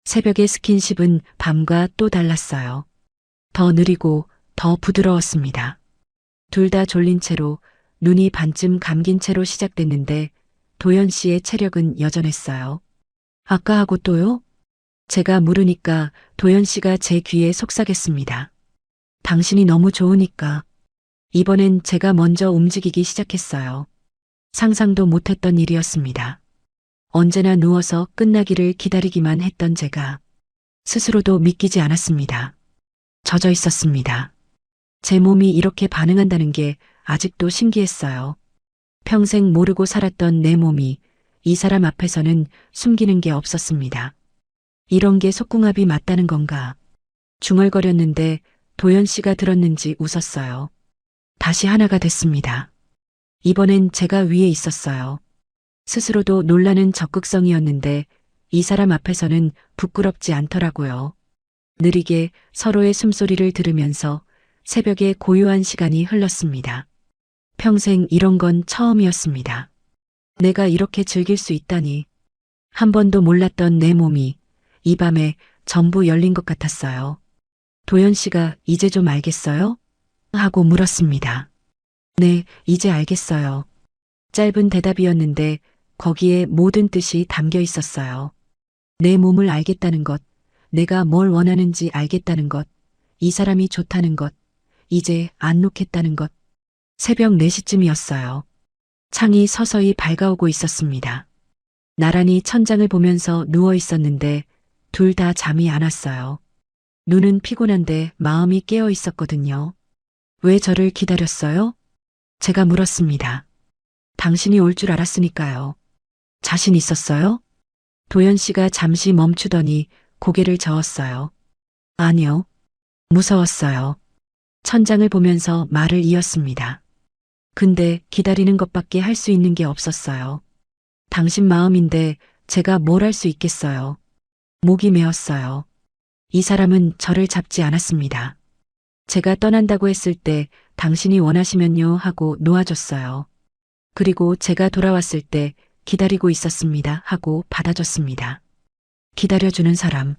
새벽의 스킨십은 밤과 또 달랐어요. 더 느리고 더 부드러웠습니다. 둘 다 졸린 채로 눈이 반쯤 감긴 채로 시작됐는데 도연 씨의 체력은 여전했어요. 아까 하고 또요? 제가 물으니까 도연 씨가 제 귀에 속삭였습니다. 당신이 너무 좋으니까. 이번엔 제가 먼저 움직이기 시작했어요. 상상도 못했던 일이었습니다. 언제나 누워서 끝나기를 기다리기만 했던 제가 스스로도 믿기지 않았습니다. 젖어 있었습니다. 제 몸이 이렇게 반응한다는 게 아직도 신기했어요. 평생 모르고 살았던 내 몸이 이 사람 앞에서는 숨기는 게 없었습니다. 이런 게 속궁합이 맞다는 건가? 중얼거렸는데 도연 씨가 들었는지 웃었어요. 다시 하나가 됐습니다. 이번엔 제가 위에 있었어요. 스스로도 놀라는 적극성이었는데 이 사람 앞에서는 부끄럽지 않더라고요. 느리게 서로의 숨소리를 들으면서 새벽에 고요한 시간이 흘렀습니다. 평생 이런 건 처음이었습니다. 내가 이렇게 즐길 수 있다니. 한 번도 몰랐던 내 몸이 이 밤에 전부 열린 것 같았어요. 도연 씨가 이제 좀 알겠어요? 하고 물었습니다. 네, 이제 알겠어요. 짧은 대답이었는데 거기에 모든 뜻이 담겨 있었어요. 내 몸을 알겠다는 것, 내가 뭘 원하는지 알겠다는 것, 이 사람이 좋다는 것, 이제 안 놓겠다는 것. 새벽 4시쯤이었어요. 창이 서서히 밝아오고 있었습니다. 나란히 천장을 보면서 누워 있었는데 둘 다 잠이 안 왔어요. 눈은 피곤한데 마음이 깨어 있었거든요. 왜 저를 기다렸어요? 제가 물었습니다. 당신이 올 줄 알았으니까요. 자신 있었어요? 도연 씨가 잠시 멈추더니 고개를 저었어요. 아니요. 무서웠어요. 천장을 보면서 말을 이었습니다. 근데 기다리는 것밖에 할 수 있는 게 없었어요. 당신 마음인데 제가 뭘 할 수 있겠어요. 목이 메었어요. 이 사람은 저를 잡지 않았습니다. 제가 떠난다고 했을 때 당신이 원하시면요 하고 놓아줬어요. 그리고 제가 돌아왔을 때 기다리고 있었습니다 하고 받아줬습니다. 기다려주는 사람.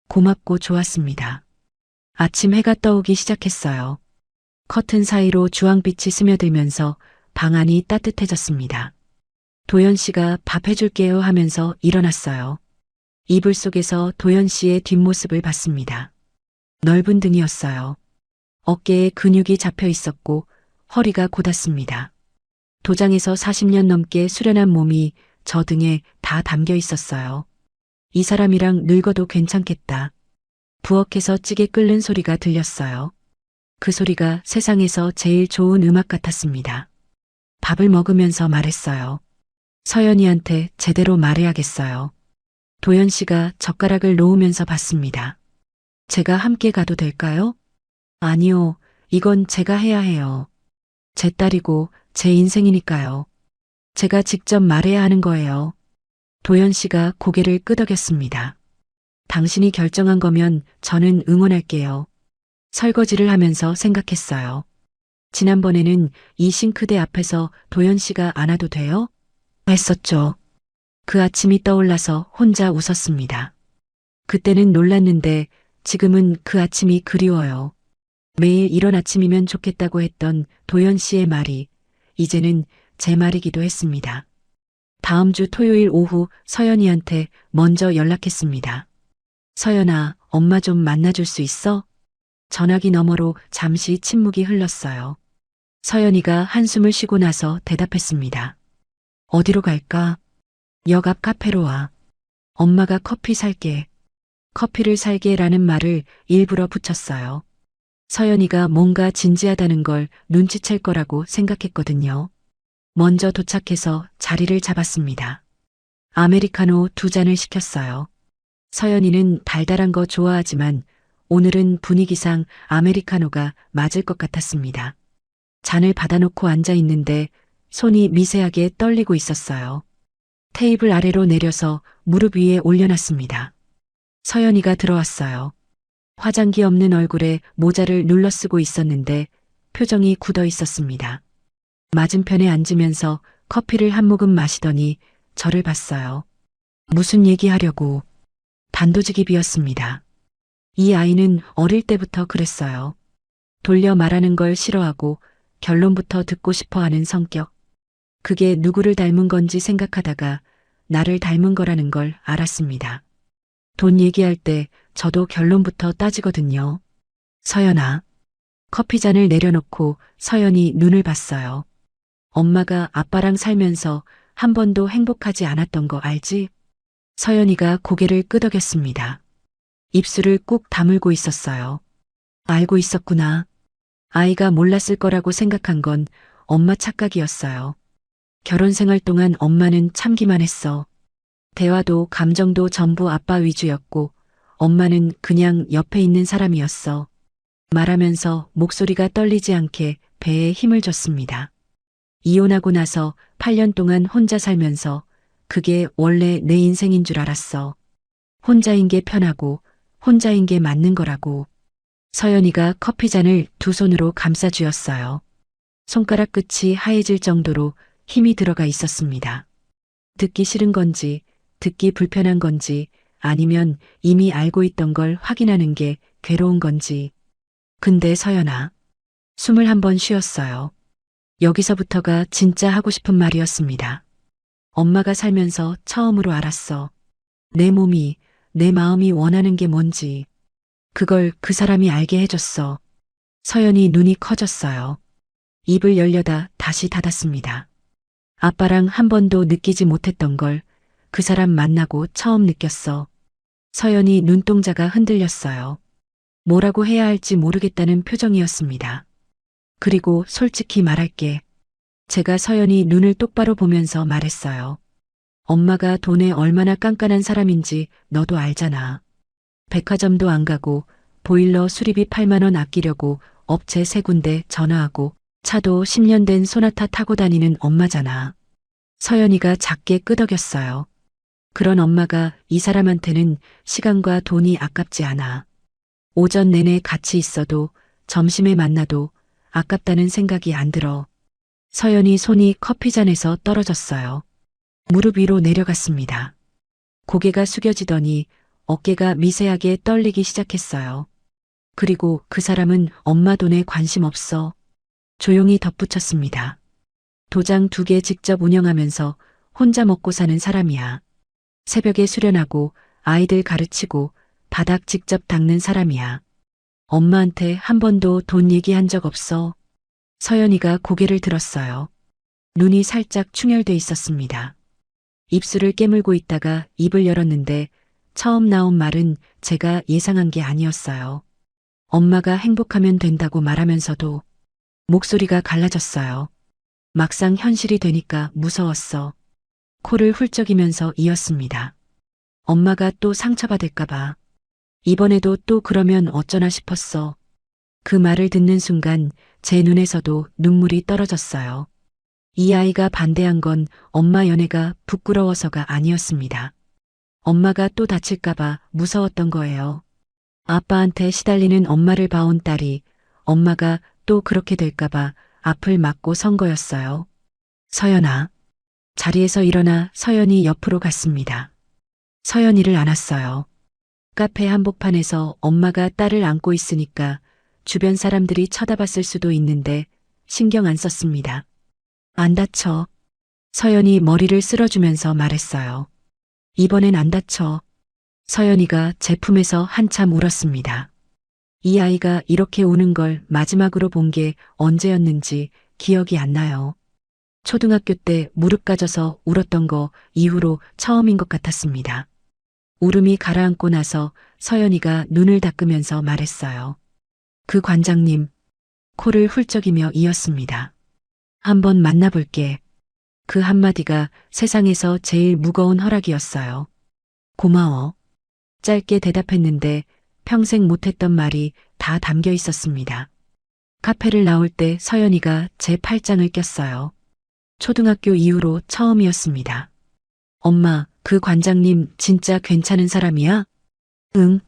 고맙고 좋았습니다. 아침 해가 떠오기 시작했어요. 커튼 사이로 주황빛이 스며들면서 방 안이 따뜻해졌습니다. 도연 씨가 밥 해줄게요 하면서 일어났어요. 이불 속에서 도연 씨의 뒷모습을 봤습니다. 넓은 등이었어요. 어깨에 근육이 잡혀 있었고 허리가 곧았습니다. 도장에서 40년 넘게 수련한 몸이 저 등에 다 담겨 있었어요. 이 사람이랑 늙어도 괜찮겠다. 부엌에서 찌개 끓는 소리가 들렸어요. 그 소리가 세상에서 제일 좋은 음악 같았습니다. 밥을 먹으면서 말했어요. 서연이한테 제대로 말해야겠어요. 도연 씨가 젓가락을 놓으면서 봤습니다. 제가 함께 가도 될까요? 아니요, 이건 제가 해야 해요. 제 딸이고 제 인생이니까요. 제가 직접 말해야 하는 거예요. 도연 씨가 고개를 끄덕였습니다. 당신이 결정한 거면 저는 응원할게요. 설거지를 하면서 생각했어요. 지난번에는 이 싱크대 앞에서 도연 씨가 안 와도 돼요? 했었죠. 그 아침이 떠올라서 혼자 웃었습니다. 그때는 놀랐는데 지금은 그 아침이 그리워요. 매일 이런 아침이면 좋겠다고 했던 도연 씨의 말이 이제는 제 말이기도 했습니다. 다음 주 토요일 오후 서연이한테 먼저 연락했습니다. 서연아, 엄마 좀 만나줄 수 있어? 전화기 너머로 잠시 침묵이 흘렀어요. 서연이가 한숨을 쉬고 나서 대답했습니다. 어디로 갈까? 역 앞 카페로 와. 엄마가 커피 살게. 커피를 살게라는 말을 일부러 붙였어요. 서연이가 뭔가 진지하다는 걸 눈치챌 거라고 생각했거든요. 먼저 도착해서 자리를 잡았습니다. 아메리카노 2잔을 시켰어요. 서연이는 달달한 거 좋아하지만 오늘은 분위기상 아메리카노가 맞을 것 같았습니다. 잔을 받아놓고 앉아 있는데 손이 미세하게 떨리고 있었어요. 테이블 아래로 내려서 무릎 위에 올려놨습니다. 서연이가 들어왔어요. 화장기 없는 얼굴에 모자를 눌러 쓰고 있었는데 표정이 굳어 있었습니다. 맞은편에 앉으면서 커피를 한 모금 마시더니 저를 봤어요. 무슨 얘기하려고. 단도직입이었습니다. 이 아이는 어릴 때부터 그랬어요. 돌려 말하는 걸 싫어하고 결론부터 듣고 싶어 하는 성격. 그게 누구를 닮은 건지 생각하다가 나를 닮은 거라는 걸 알았습니다. 돈 얘기할 때 저도 결론부터 따지거든요. 서연아, 커피잔을 내려놓고 서연이 눈을 봤어요. 엄마가 아빠랑 살면서 한 번도 행복하지 않았던 거 알지? 서연이가 고개를 끄덕였습니다. 입술을 꾹 다물고 있었어요. 알고 있었구나. 아이가 몰랐을 거라고 생각한 건 엄마 착각이었어요. 결혼 생활 동안 엄마는 참기만 했어. 대화도 감정도 전부 아빠 위주였고 엄마는 그냥 옆에 있는 사람이었어. 말하면서 목소리가 떨리지 않게 배에 힘을 줬습니다. 이혼하고 나서 8년 동안 혼자 살면서 그게 원래 내 인생인 줄 알았어. 혼자인 게 편하고 혼자인 게 맞는 거라고. 서연이가 커피잔을 두 손으로 감싸 쥐었어요. 손가락 끝이 하얘질 정도로 힘이 들어가 있었습니다. 듣기 싫은 건지, 듣기 불편한 건지, 아니면 이미 알고 있던 걸 확인하는 게 괴로운 건지. 근데 서연아, 숨을 한번 쉬었어요. 여기서부터가 진짜 하고 싶은 말이었습니다. 엄마가 살면서 처음으로 알았어. 내 몸이, 내 마음이 원하는 게 뭔지. 그걸 그 사람이 알게 해줬어. 서연이 눈이 커졌어요. 입을 열려다 다시 닫았습니다. 아빠랑 한 번도 느끼지 못했던 걸 그 사람 만나고 처음 느꼈어. 서연이 눈동자가 흔들렸어요. 뭐라고 해야 할지 모르겠다는 표정이었습니다. 그리고 솔직히 말할게. 제가 서연이 눈을 똑바로 보면서 말했어요. 엄마가 돈에 얼마나 깐깐한 사람인지 너도 알잖아. 백화점도 안 가고 보일러 수리비 8만 원 아끼려고 업체 3군데 전화하고 차도 10년 된 소나타 타고 다니는 엄마잖아. 서연이가 작게 끄덕였어요. 그런 엄마가 이 사람한테는 시간과 돈이 아깝지 않아. 오전 내내 같이 있어도 점심에 만나도 아깝다는 생각이 안 들어. 서연이 손이 커피잔에서 떨어졌어요. 무릎 위로 내려갔습니다. 고개가 숙여지더니 어깨가 미세하게 떨리기 시작했어요. 그리고 그 사람은 엄마 돈에 관심 없어. 조용히 덧붙였습니다. 도장 2개 직접 운영하면서 혼자 먹고 사는 사람이야. 새벽에 수련하고 아이들 가르치고 바닥 직접 닦는 사람이야. 엄마한테 한 번도 돈 얘기한 적 없어. 서연이가 고개를 들었어요. 눈이 살짝 충혈돼 있었습니다. 입술을 깨물고 있다가 입을 열었는데 처음 나온 말은 제가 예상한 게 아니었어요. 엄마가 행복하면 된다고 말하면서도 목소리가 갈라졌어요. 막상 현실이 되니까 무서웠어. 코를 훌쩍이면서 이었습니다. 엄마가 또 상처받을까봐. 이번에도 또 그러면 어쩌나 싶었어. 그 말을 듣는 순간 제 눈에서도 눈물이 떨어졌어요. 이 아이가 반대한 건 엄마 연애가 부끄러워서가 아니었습니다. 엄마가 또 다칠까봐 무서웠던 거예요. 아빠한테 시달리는 엄마를 봐온 딸이 엄마가 또 그렇게 될까봐 앞을 막고 선 거였어요. 서연아. 자리에서 일어나 서연이 옆으로 갔습니다. 서연이를 안았어요. 카페 한복판에서 엄마가 딸을 안고 있으니까 주변 사람들이 쳐다봤을 수도 있는데 신경 안 썼습니다. 안 다쳐. 서연이 머리를 쓸어주면서 말했어요. 이번엔 안 다쳐. 서연이가 제 품에서 한참 울었습니다. 이 아이가 이렇게 우는 걸 마지막으로 본 게 언제였는지 기억이 안 나요. 초등학교 때 무릎 까져서 울었던 거 이후로 처음인 것 같았습니다. 울음이 가라앉고 나서 서연이가 눈을 닦으면서 말했어요. 그 관장님, 코를 훌쩍이며 이었습니다. 한번 만나볼게. 그 한마디가 세상에서 제일 무거운 허락이었어요. 고마워. 짧게 대답했는데 평생 못했던 말이 다 담겨 있었습니다. 카페를 나올 때 서연이가 제 팔짱을 꼈어요. 초등학교 이후로 처음이었습니다. 엄마, 그 관장님 진짜 괜찮은 사람이야? 응.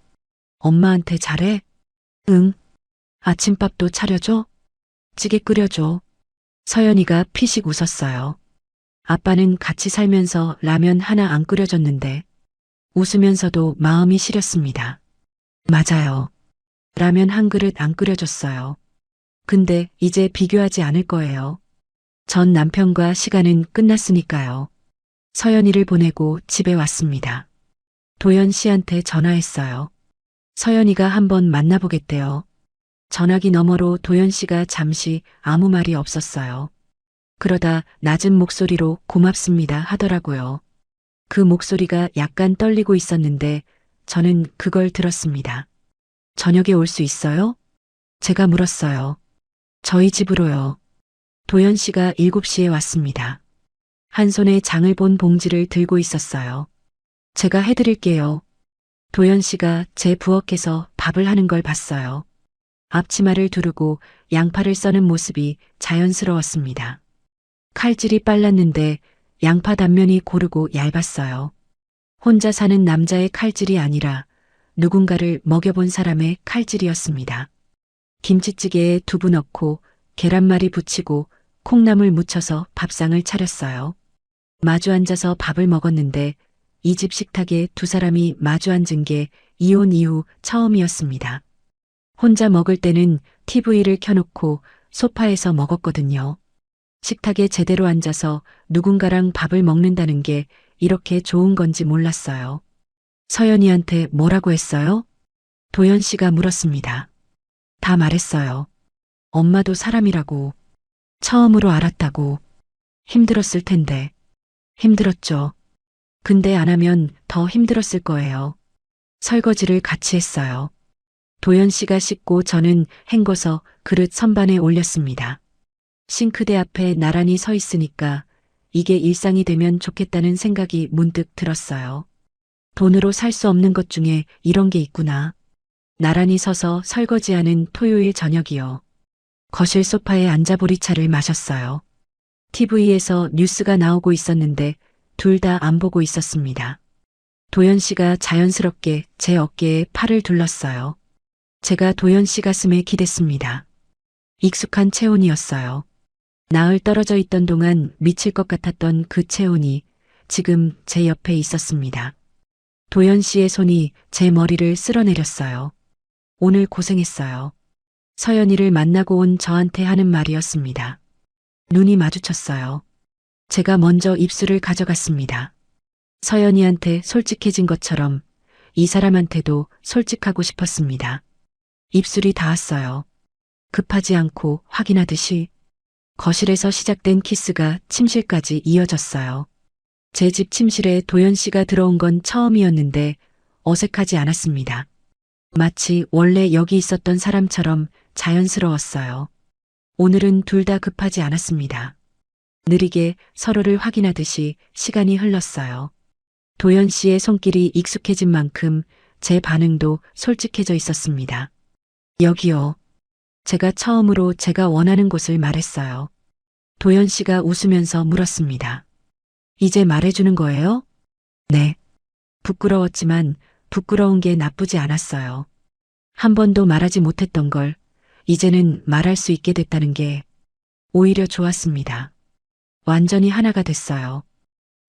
엄마한테 잘해? 응. 아침밥도 차려줘? 찌개 끓여줘. 서연이가 피식 웃었어요. 아빠는 같이 살면서 라면 하나 안 끓여줬는데 웃으면서도 마음이 시렸습니다. 맞아요. 라면 한 그릇 안 끓여줬어요. 근데 이제 비교하지 않을 거예요. 전 남편과 시간은 끝났으니까요. 서연이를 보내고 집에 왔습니다. 도연 씨한테 전화했어요. 서연이가 한번 만나보겠대요. 전화기 너머로 도연 씨가 잠시 아무 말이 없었어요. 그러다 낮은 목소리로 고맙습니다 하더라고요. 그 목소리가 약간 떨리고 있었는데 저는 그걸 들었습니다. 저녁에 올 수 있어요? 제가 물었어요. 저희 집으로요. 도연 씨가 7시에 왔습니다. 한 손에 장을 본 봉지를 들고 있었어요. 제가 해드릴게요. 도연 씨가 제 부엌에서 밥을 하는 걸 봤어요. 앞치마를 두르고 양파를 써는 모습이 자연스러웠습니다. 칼질이 빨랐는데 양파 단면이 고르고 얇았어요. 혼자 사는 남자의 칼질이 아니라 누군가를 먹여본 사람의 칼질이었습니다. 김치찌개에 두부 넣고 계란말이 부치고 콩나물 묻혀서 밥상을 차렸어요. 마주 앉아서 밥을 먹었는데 이 집 식탁에 두 사람이 마주 앉은 게 이혼 이후 처음이었습니다. 혼자 먹을 때는 TV를 켜놓고 소파에서 먹었거든요. 식탁에 제대로 앉아서 누군가랑 밥을 먹는다는 게 이렇게 좋은 건지 몰랐어요. 서연이한테 뭐라고 했어요? 도연 씨가 물었습니다. 다 말했어요. 엄마도 사람이라고. 처음으로 알았다고. 힘들었을 텐데. 힘들었죠. 근데 안 하면 더 힘들었을 거예요. 설거지를 같이 했어요. 도연 씨가 씻고 저는 헹궈서 그릇 선반에 올렸습니다. 싱크대 앞에 나란히 서 있으니까 이게 일상이 되면 좋겠다는 생각이 문득 들었어요. 돈으로 살 수 없는 것 중에 이런 게 있구나. 나란히 서서 설거지하는 토요일 저녁이요. 거실 소파에 앉아 보리차를 마셨어요. TV에서 뉴스가 나오고 있었는데 둘 다 안 보고 있었습니다. 도연 씨가 자연스럽게 제 어깨에 팔을 둘렀어요. 제가 도연 씨 가슴에 기댔습니다. 익숙한 체온이었어요. 나흘 떨어져 있던 동안 미칠 것 같았던 그 체온이 지금 제 옆에 있었습니다. 도연 씨의 손이 제 머리를 쓸어내렸어요. 오늘 고생했어요. 서연이를 만나고 온 저한테 하는 말이었습니다. 눈이 마주쳤어요. 제가 먼저 입술을 가져갔습니다. 서연이한테 솔직해진 것처럼 이 사람한테도 솔직하고 싶었습니다. 입술이 닿았어요. 급하지 않고 확인하듯이 거실에서 시작된 키스가 침실까지 이어졌어요. 제 집 침실에 도연 씨가 들어온 건 처음이었는데 어색하지 않았습니다. 마치 원래 여기 있었던 사람처럼 자연스러웠어요. 오늘은 둘 다 급하지 않았습니다. 느리게 서로를 확인하듯이 시간이 흘렀어요. 도연 씨의 손길이 익숙해진 만큼 제 반응도 솔직해져 있었습니다. 여기요. 제가 처음으로 제가 원하는 곳을 말했어요. 도연 씨가 웃으면서 물었습니다. 이제 말해주는 거예요? 네. 부끄러웠지만 부끄러운 게 나쁘지 않았어요. 한 번도 말하지 못했던 걸 이제는 말할 수 있게 됐다는 게 오히려 좋았습니다. 완전히 하나가 됐어요.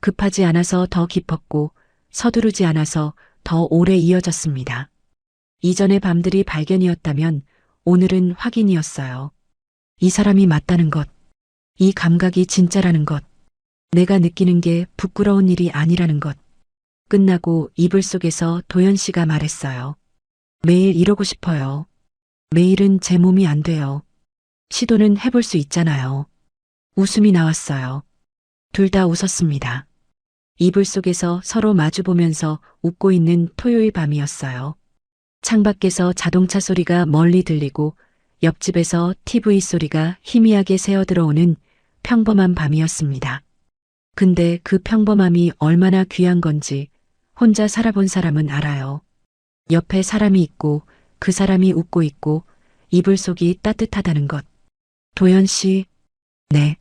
급하지 않아서 더 깊었고 서두르지 않아서 더 오래 이어졌습니다. 이전의 밤들이 발견이었다면 오늘은 확인이었어요. 이 사람이 맞다는 것, 이 감각이 진짜라는 것, 내가 느끼는 게 부끄러운 일이 아니라는 것. 끝나고 이불 속에서 도연 씨가 말했어요. 매일 이러고 싶어요. 매일은 제 몸이 안 돼요. 시도는 해볼 수 있잖아요. 웃음이 나왔어요. 둘 다 웃었습니다. 이불 속에서 서로 마주보면서 웃고 있는 토요일 밤이었어요. 창밖에서 자동차 소리가 멀리 들리고 옆집에서 TV 소리가 희미하게 새어 들어오는 평범한 밤이었습니다. 근데 그 평범함이 얼마나 귀한 건지 혼자 살아본 사람은 알아요. 옆에 사람이 있고 그 사람이 웃고 있고 이불 속이 따뜻하다는 것. 도연 씨, 네.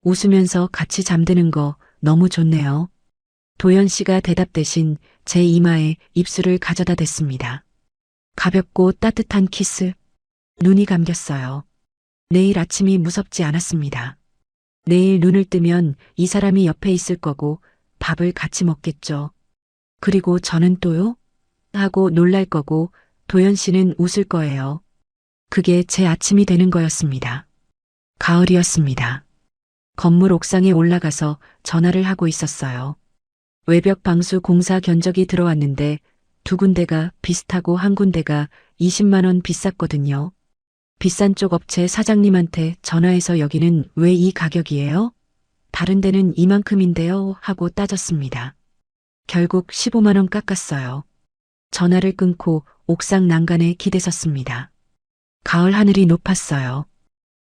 웃으면서 같이 잠드는 거 너무 좋네요. 도연 씨가 대답 대신 제 이마에 입술을 가져다 댔습니다. 가볍고 따뜻한 키스. 눈이 감겼어요. 내일 아침이 무섭지 않았습니다. 내일 눈을 뜨면 이 사람이 옆에 있을 거고 밥을 같이 먹겠죠. 그리고 저는 또요? 하고 놀랄 거고 도연 씨는 웃을 거예요. 그게 제 아침이 되는 거였습니다. 가을이었습니다. 건물 옥상에 올라가서 전화를 하고 있었어요. 외벽 방수 공사 견적이 들어왔는데 두 군데가 비슷하고 한 군데가 20만 원 비쌌거든요. 비싼 쪽 업체 사장님한테 전화해서 여기는 왜 이 가격이에요? 다른 데는 이만큼인데요 하고 따졌습니다. 결국 15만 원 깎았어요. 전화를 끊고 옥상 난간에 기대섰습니다. 가을 하늘이 높았어요.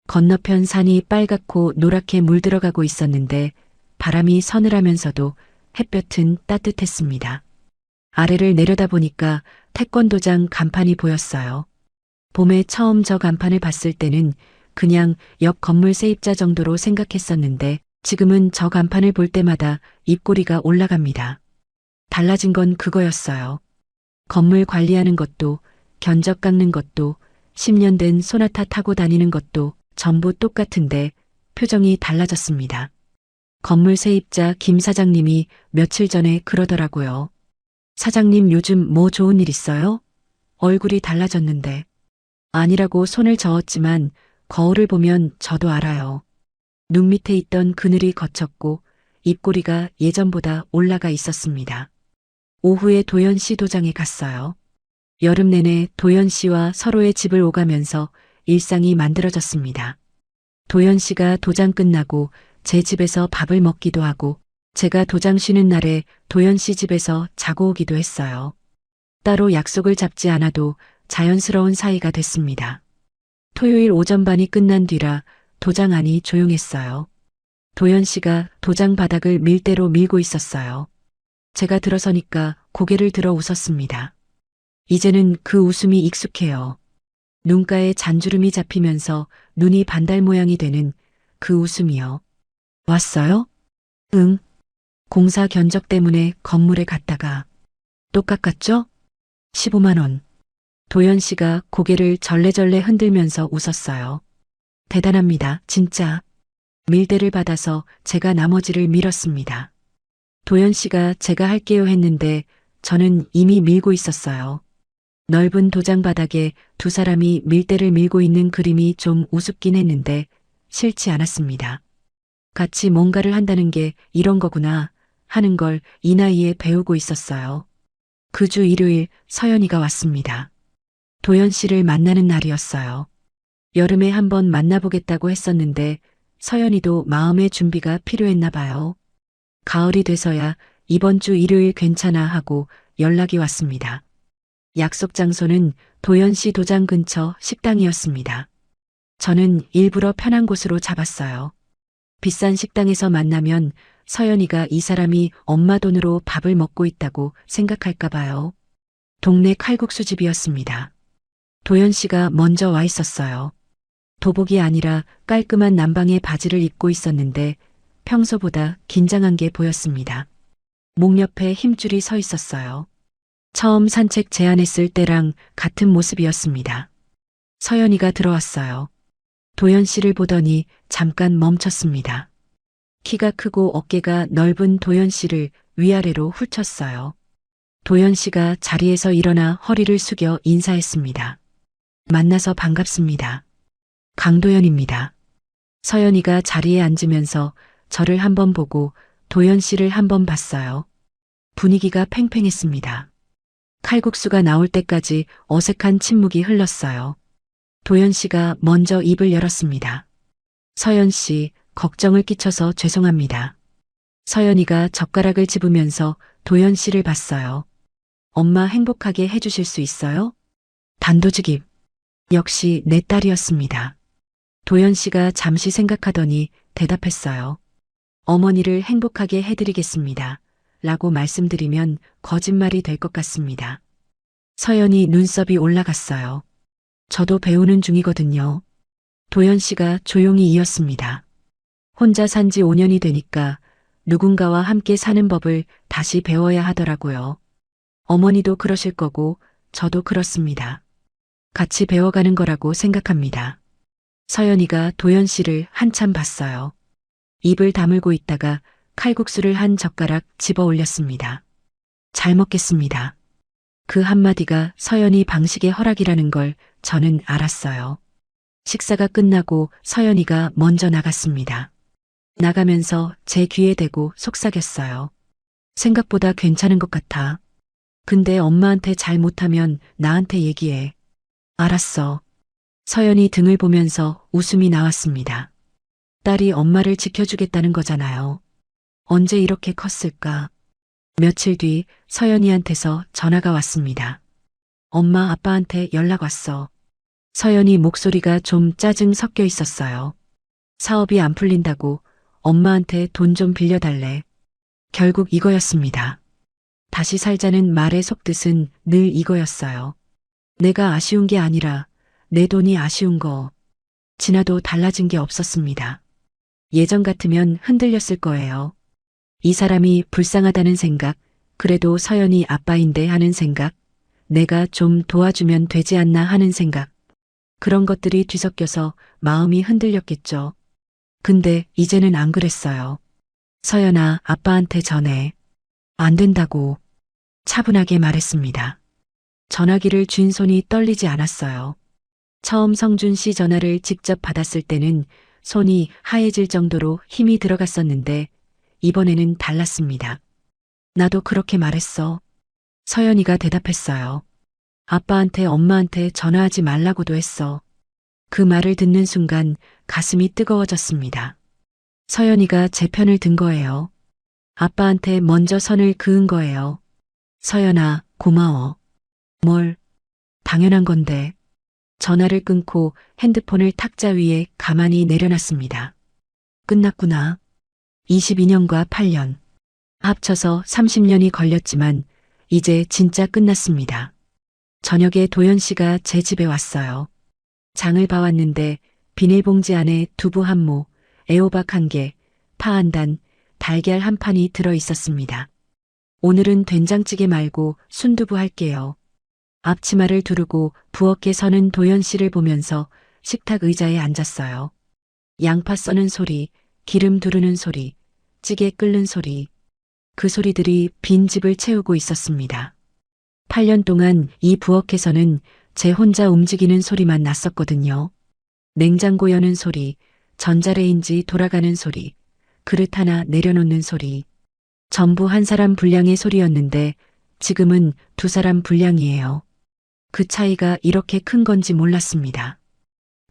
건너편 산이 빨갛고 노랗게 물들어가고 있었는데 바람이 서늘하면서도 햇볕은 따뜻했습니다. 아래를 내려다보니까 태권도장 간판이 보였어요. 봄에 처음 저 간판을 봤을 때는 그냥 옆 건물 세입자 정도로 생각했었는데 지금은 저 간판을 볼 때마다 입꼬리가 올라갑니다. 달라진 건 그거였어요. 건물 관리하는 것도, 견적 깎는 것도, 10년 된 소나타 타고 다니는 것도 전부 똑같은데 표정이 달라졌습니다. 건물 세입자 김 사장님이 며칠 전에 그러더라고요. 사장님 요즘 뭐 좋은 일 있어요? 얼굴이 달라졌는데. 아니라고 손을 저었지만 거울을 보면 저도 알아요. 눈 밑에 있던 그늘이 거쳤고 입꼬리가 예전보다 올라가 있었습니다. 오후에 도연 씨 도장에 갔어요. 여름 내내 도연 씨와 서로의 집을 오가면서 일상이 만들어졌습니다. 도연 씨가 도장 끝나고 제 집에서 밥을 먹기도 하고 제가 도장 쉬는 날에 도연 씨 집에서 자고 오기도 했어요. 따로 약속을 잡지 않아도 자연스러운 사이가 됐습니다. 토요일 오전반이 끝난 뒤라 도장 안이 조용했어요. 도연 씨가 도장 바닥을 밀대로 밀고 있었어요. 제가 들어서니까 고개를 들어 웃었습니다. 이제는 그 웃음이 익숙해요. 눈가에 잔주름이 잡히면서 눈이 반달 모양이 되는 그 웃음이요. 왔어요? 응. 공사 견적 때문에 건물에 갔다가 또 깎았죠? 15만 원. 도연 씨가 고개를 절레절레 흔들면서 웃었어요. 대단합니다, 진짜. 밀대를 받아서 제가 나머지를 밀었습니다. 도연 씨가 제가 할게요 했는데 저는 이미 밀고 있었어요. 넓은 도장 바닥에 두 사람이 밀대를 밀고 있는 그림이 좀 우습긴 했는데 싫지 않았습니다. 같이 뭔가를 한다는 게 이런 거구나 하는 걸 이 나이에 배우고 있었어요. 그 주 일요일 서연이가 왔습니다. 도연 씨를 만나는 날이었어요. 여름에 한번 만나보겠다고 했었는데 서연이도 마음의 준비가 필요했나 봐요. 가을이 돼서야 이번 주 일요일 괜찮아 하고 연락이 왔습니다. 약속 장소는 도연 씨 도장 근처 식당이었습니다. 저는 일부러 편한 곳으로 잡았어요. 비싼 식당에서 만나면 서연이가 이 사람이 엄마 돈으로 밥을 먹고 있다고 생각할까 봐요. 동네 칼국수집이었습니다. 도연 씨가 먼저 와 있었어요. 도복이 아니라 깔끔한 남방의 바지를 입고 있었는데 평소보다 긴장한 게 보였습니다. 목 옆에 힘줄이 서 있었어요. 처음 산책 제안했을 때랑 같은 모습이었습니다. 서연이가 들어왔어요. 도연 씨를 보더니 잠깐 멈췄습니다. 키가 크고 어깨가 넓은 도연 씨를 위아래로 훑쳤어요. 도연 씨가 자리에서 일어나 허리를 숙여 인사했습니다. 만나서 반갑습니다. 강도연입니다. 서연이가 자리에 앉으면서 저를 한번 보고 도연 씨를 한번 봤어요. 분위기가 팽팽했습니다. 칼국수가 나올 때까지 어색한 침묵이 흘렀어요. 도연 씨가 먼저 입을 열었습니다. 서연 씨, 걱정을 끼쳐서 죄송합니다. 서연이가 젓가락을 집으면서 도연 씨를 봤어요. 엄마 행복하게 해주실 수 있어요? 단도직입. 역시 내 딸이었습니다. 도연 씨가 잠시 생각하더니 대답했어요. 어머니를 행복하게 해드리겠습니다. 라고 말씀드리면 거짓말이 될 것 같습니다. 서연이 눈썹이 올라갔어요. 저도 배우는 중이거든요. 도연 씨가 조용히 이었습니다. 혼자 산 지 5년이 되니까 누군가와 함께 사는 법을 다시 배워야 하더라고요. 어머니도 그러실 거고 저도 그렇습니다. 같이 배워가는 거라고 생각합니다. 서연이가 도연 씨를 한참 봤어요. 입을 다물고 있다가 칼국수를 한 젓가락 집어 올렸습니다. 잘 먹겠습니다. 그 한마디가 서연이 방식의 허락이라는 걸 저는 알았어요. 식사가 끝나고 서연이가 먼저 나갔습니다. 나가면서 제 귀에 대고 속삭였어요. 생각보다 괜찮은 것 같아. 근데 엄마한테 잘 못하면 나한테 얘기해. 알았어. 서연이 등을 보면서 웃음이 나왔습니다. 딸이 엄마를 지켜주겠다는 거잖아요. 언제 이렇게 컸을까? 며칠 뒤 서연이한테서 전화가 왔습니다. 엄마 아빠한테 연락 왔어. 서연이 목소리가 좀 짜증 섞여 있었어요. 사업이 안 풀린다고 엄마한테 돈 좀 빌려달래. 결국 이거였습니다. 다시 살자는 말의 속뜻은 늘 이거였어요. 내가 아쉬운 게 아니라 내 돈이 아쉬운 거. 지나도 달라진 게 없었습니다. 예전 같으면 흔들렸을 거예요. 이 사람이 불쌍하다는 생각, 그래도 서연이 아빠인데 하는 생각, 내가 좀 도와주면 되지 않나 하는 생각. 그런 것들이 뒤섞여서 마음이 흔들렸겠죠. 근데 이제는 안 그랬어요. 서연아, 아빠한테 전해. 안 된다고 차분하게 말했습니다. 전화기를 쥔 손이 떨리지 않았어요. 처음 성준 씨 전화를 직접 받았을 때는 손이 하얘질 정도로 힘이 들어갔었는데 이번에는 달랐습니다. 나도 그렇게 말했어. 서연이가 대답했어요. 아빠한테 엄마한테 전화하지 말라고도 했어. 그 말을 듣는 순간 가슴이 뜨거워졌습니다. 서연이가 제 편을 든 거예요. 아빠한테 먼저 선을 그은 거예요. 서연아, 고마워. 뭘? 당연한 건데. 전화를 끊고 핸드폰을 탁자 위에 가만히 내려놨습니다. 끝났구나. 22년과 8년. 합쳐서 30년이 걸렸지만 이제 진짜 끝났습니다. 저녁에 도연 씨가 제 집에 왔어요. 장을 봐왔는데 비닐봉지 안에 두부 한 모, 애호박 한 개, 파 한 단, 달걀 한 판이 들어 있었습니다. 오늘은 된장찌개 말고 순두부 할게요. 앞치마를 두르고 부엌에 서는 도연 씨를 보면서 식탁 의자에 앉았어요. 양파 써는 소리, 기름 두르는 소리, 찌개 끓는 소리. 그 소리들이 빈 집을 채우고 있었습니다. 8년 동안 이 부엌에서는 제 혼자 움직이는 소리만 났었거든요. 냉장고 여는 소리, 전자레인지 돌아가는 소리, 그릇 하나 내려놓는 소리. 전부 한 사람 분량의 소리였는데 지금은 두 사람 분량이에요. 그 차이가 이렇게 큰 건지 몰랐습니다.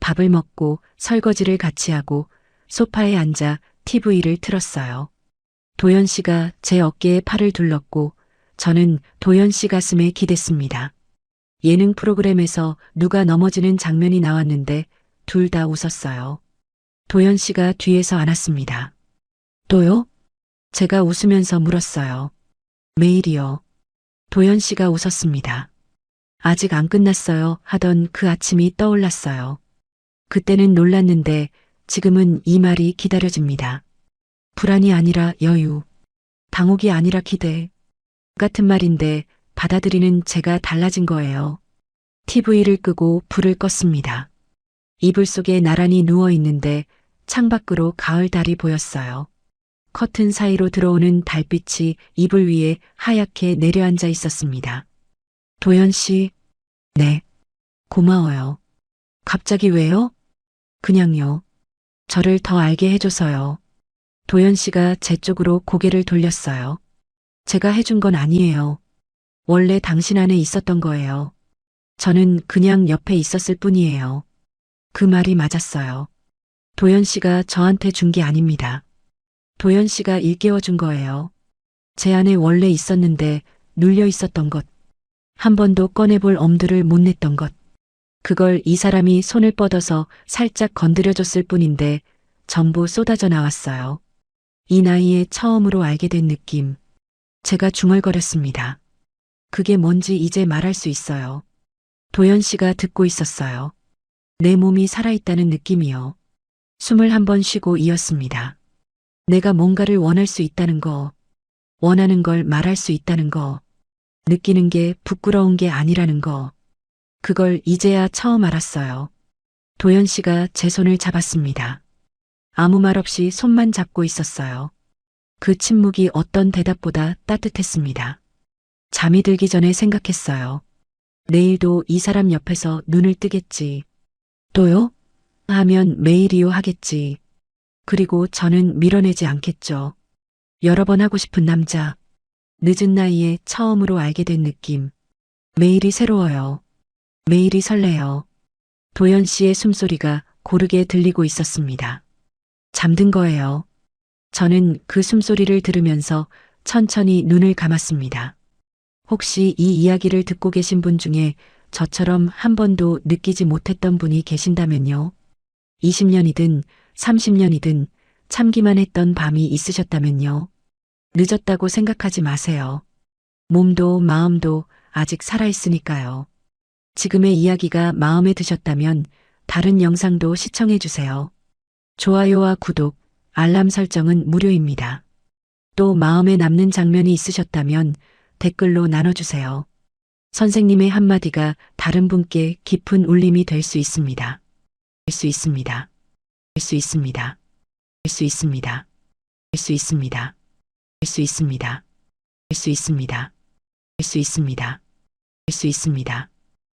밥을 먹고 설거지를 같이 하고 소파에 앉아 TV를 틀었어요. 도연 씨가 제 어깨에 팔을 둘렀고 저는 도연 씨 가슴에 기댔습니다. 예능 프로그램에서 누가 넘어지는 장면이 나왔는데 둘 다 웃었어요. 도연 씨가 뒤에서 안았습니다. 또요? 제가 웃으면서 물었어요. 매일이요. 도연 씨가 웃었습니다. 아직 안 끝났어요 하던 그 아침이 떠올랐어요. 그때는 놀랐는데 지금은 이 말이 기다려집니다. 불안이 아니라 여유, 당혹이 아니라 기대. 같은 말인데 받아들이는 제가 달라진 거예요. TV를 끄고 불을 껐습니다. 이불 속에 나란히 누워 있는데 창밖으로 가을 달이 보였어요. 커튼 사이로 들어오는 달빛이 이불 위에 하얗게 내려앉아 있었습니다. 도연 씨, 네, 고마워요. 갑자기 왜요? 그냥요. 저를 더 알게 해줘서요. 도연 씨가 제 쪽으로 고개를 돌렸어요. 제가 해준 건 아니에요. 원래 당신 안에 있었던 거예요. 저는 그냥 옆에 있었을 뿐이에요. 그 말이 맞았어요. 도연 씨가 저한테 준 게 아닙니다. 도연 씨가 일깨워 준 거예요. 제 안에 원래 있었는데 눌려 있었던 것. 한 번도 꺼내볼 엄두를 못 냈던 것. 그걸 이 사람이 손을 뻗어서 살짝 건드려줬을 뿐인데 전부 쏟아져 나왔어요. 이 나이에 처음으로 알게 된 느낌. 제가 중얼거렸습니다. 그게 뭔지 이제 말할 수 있어요. 도연 씨가 듣고 있었어요. 내 몸이 살아있다는 느낌이요. 숨을 한 번 쉬고 이었습니다. 내가 뭔가를 원할 수 있다는 거, 원하는 걸 말할 수 있다는 거, 느끼는 게 부끄러운 게 아니라는 거. 그걸 이제야 처음 알았어요. 도연 씨가 제 손을 잡았습니다. 아무 말 없이 손만 잡고 있었어요. 그 침묵이 어떤 대답보다 따뜻했습니다. 잠이 들기 전에 생각했어요. 내일도 이 사람 옆에서 눈을 뜨겠지. 또요? 하면 매일이요 하겠지. 그리고 저는 밀어내지 않겠죠. 여러 번 하고 싶은 남자. 늦은 나이에 처음으로 알게 된 느낌. 매일이 새로워요. 매일이 설레요. 도연 씨의 숨소리가 고르게 들리고 있었습니다. 잠든 거예요. 저는 그 숨소리를 들으면서 천천히 눈을 감았습니다. 혹시 이 이야기를 듣고 계신 분 중에 저처럼 한 번도 느끼지 못했던 분이 계신다면요. 20년이든 30년이든 참기만 했던 밤이 있으셨다면요. 늦었다고 생각하지 마세요. 몸도 마음도 아직 살아있으니까요. 지금의 이야기가 마음에 드셨다면 다른 영상도 시청해 주세요. 좋아요와 구독, 알람 설정은 무료입니다. 또 마음에 남는 장면이 있으셨다면 댓글로 나눠주세요. 선생님의 한마디가 다른 분께 깊은 울림이 될 수 있습니다. 될 수 있습니다. 될 수 있습니다. 될 수 있습니다. 될 수 있습니다. 될 수 있습니다. 될 수 있습니다. 될 수 있습니다. 될 수 있습니다.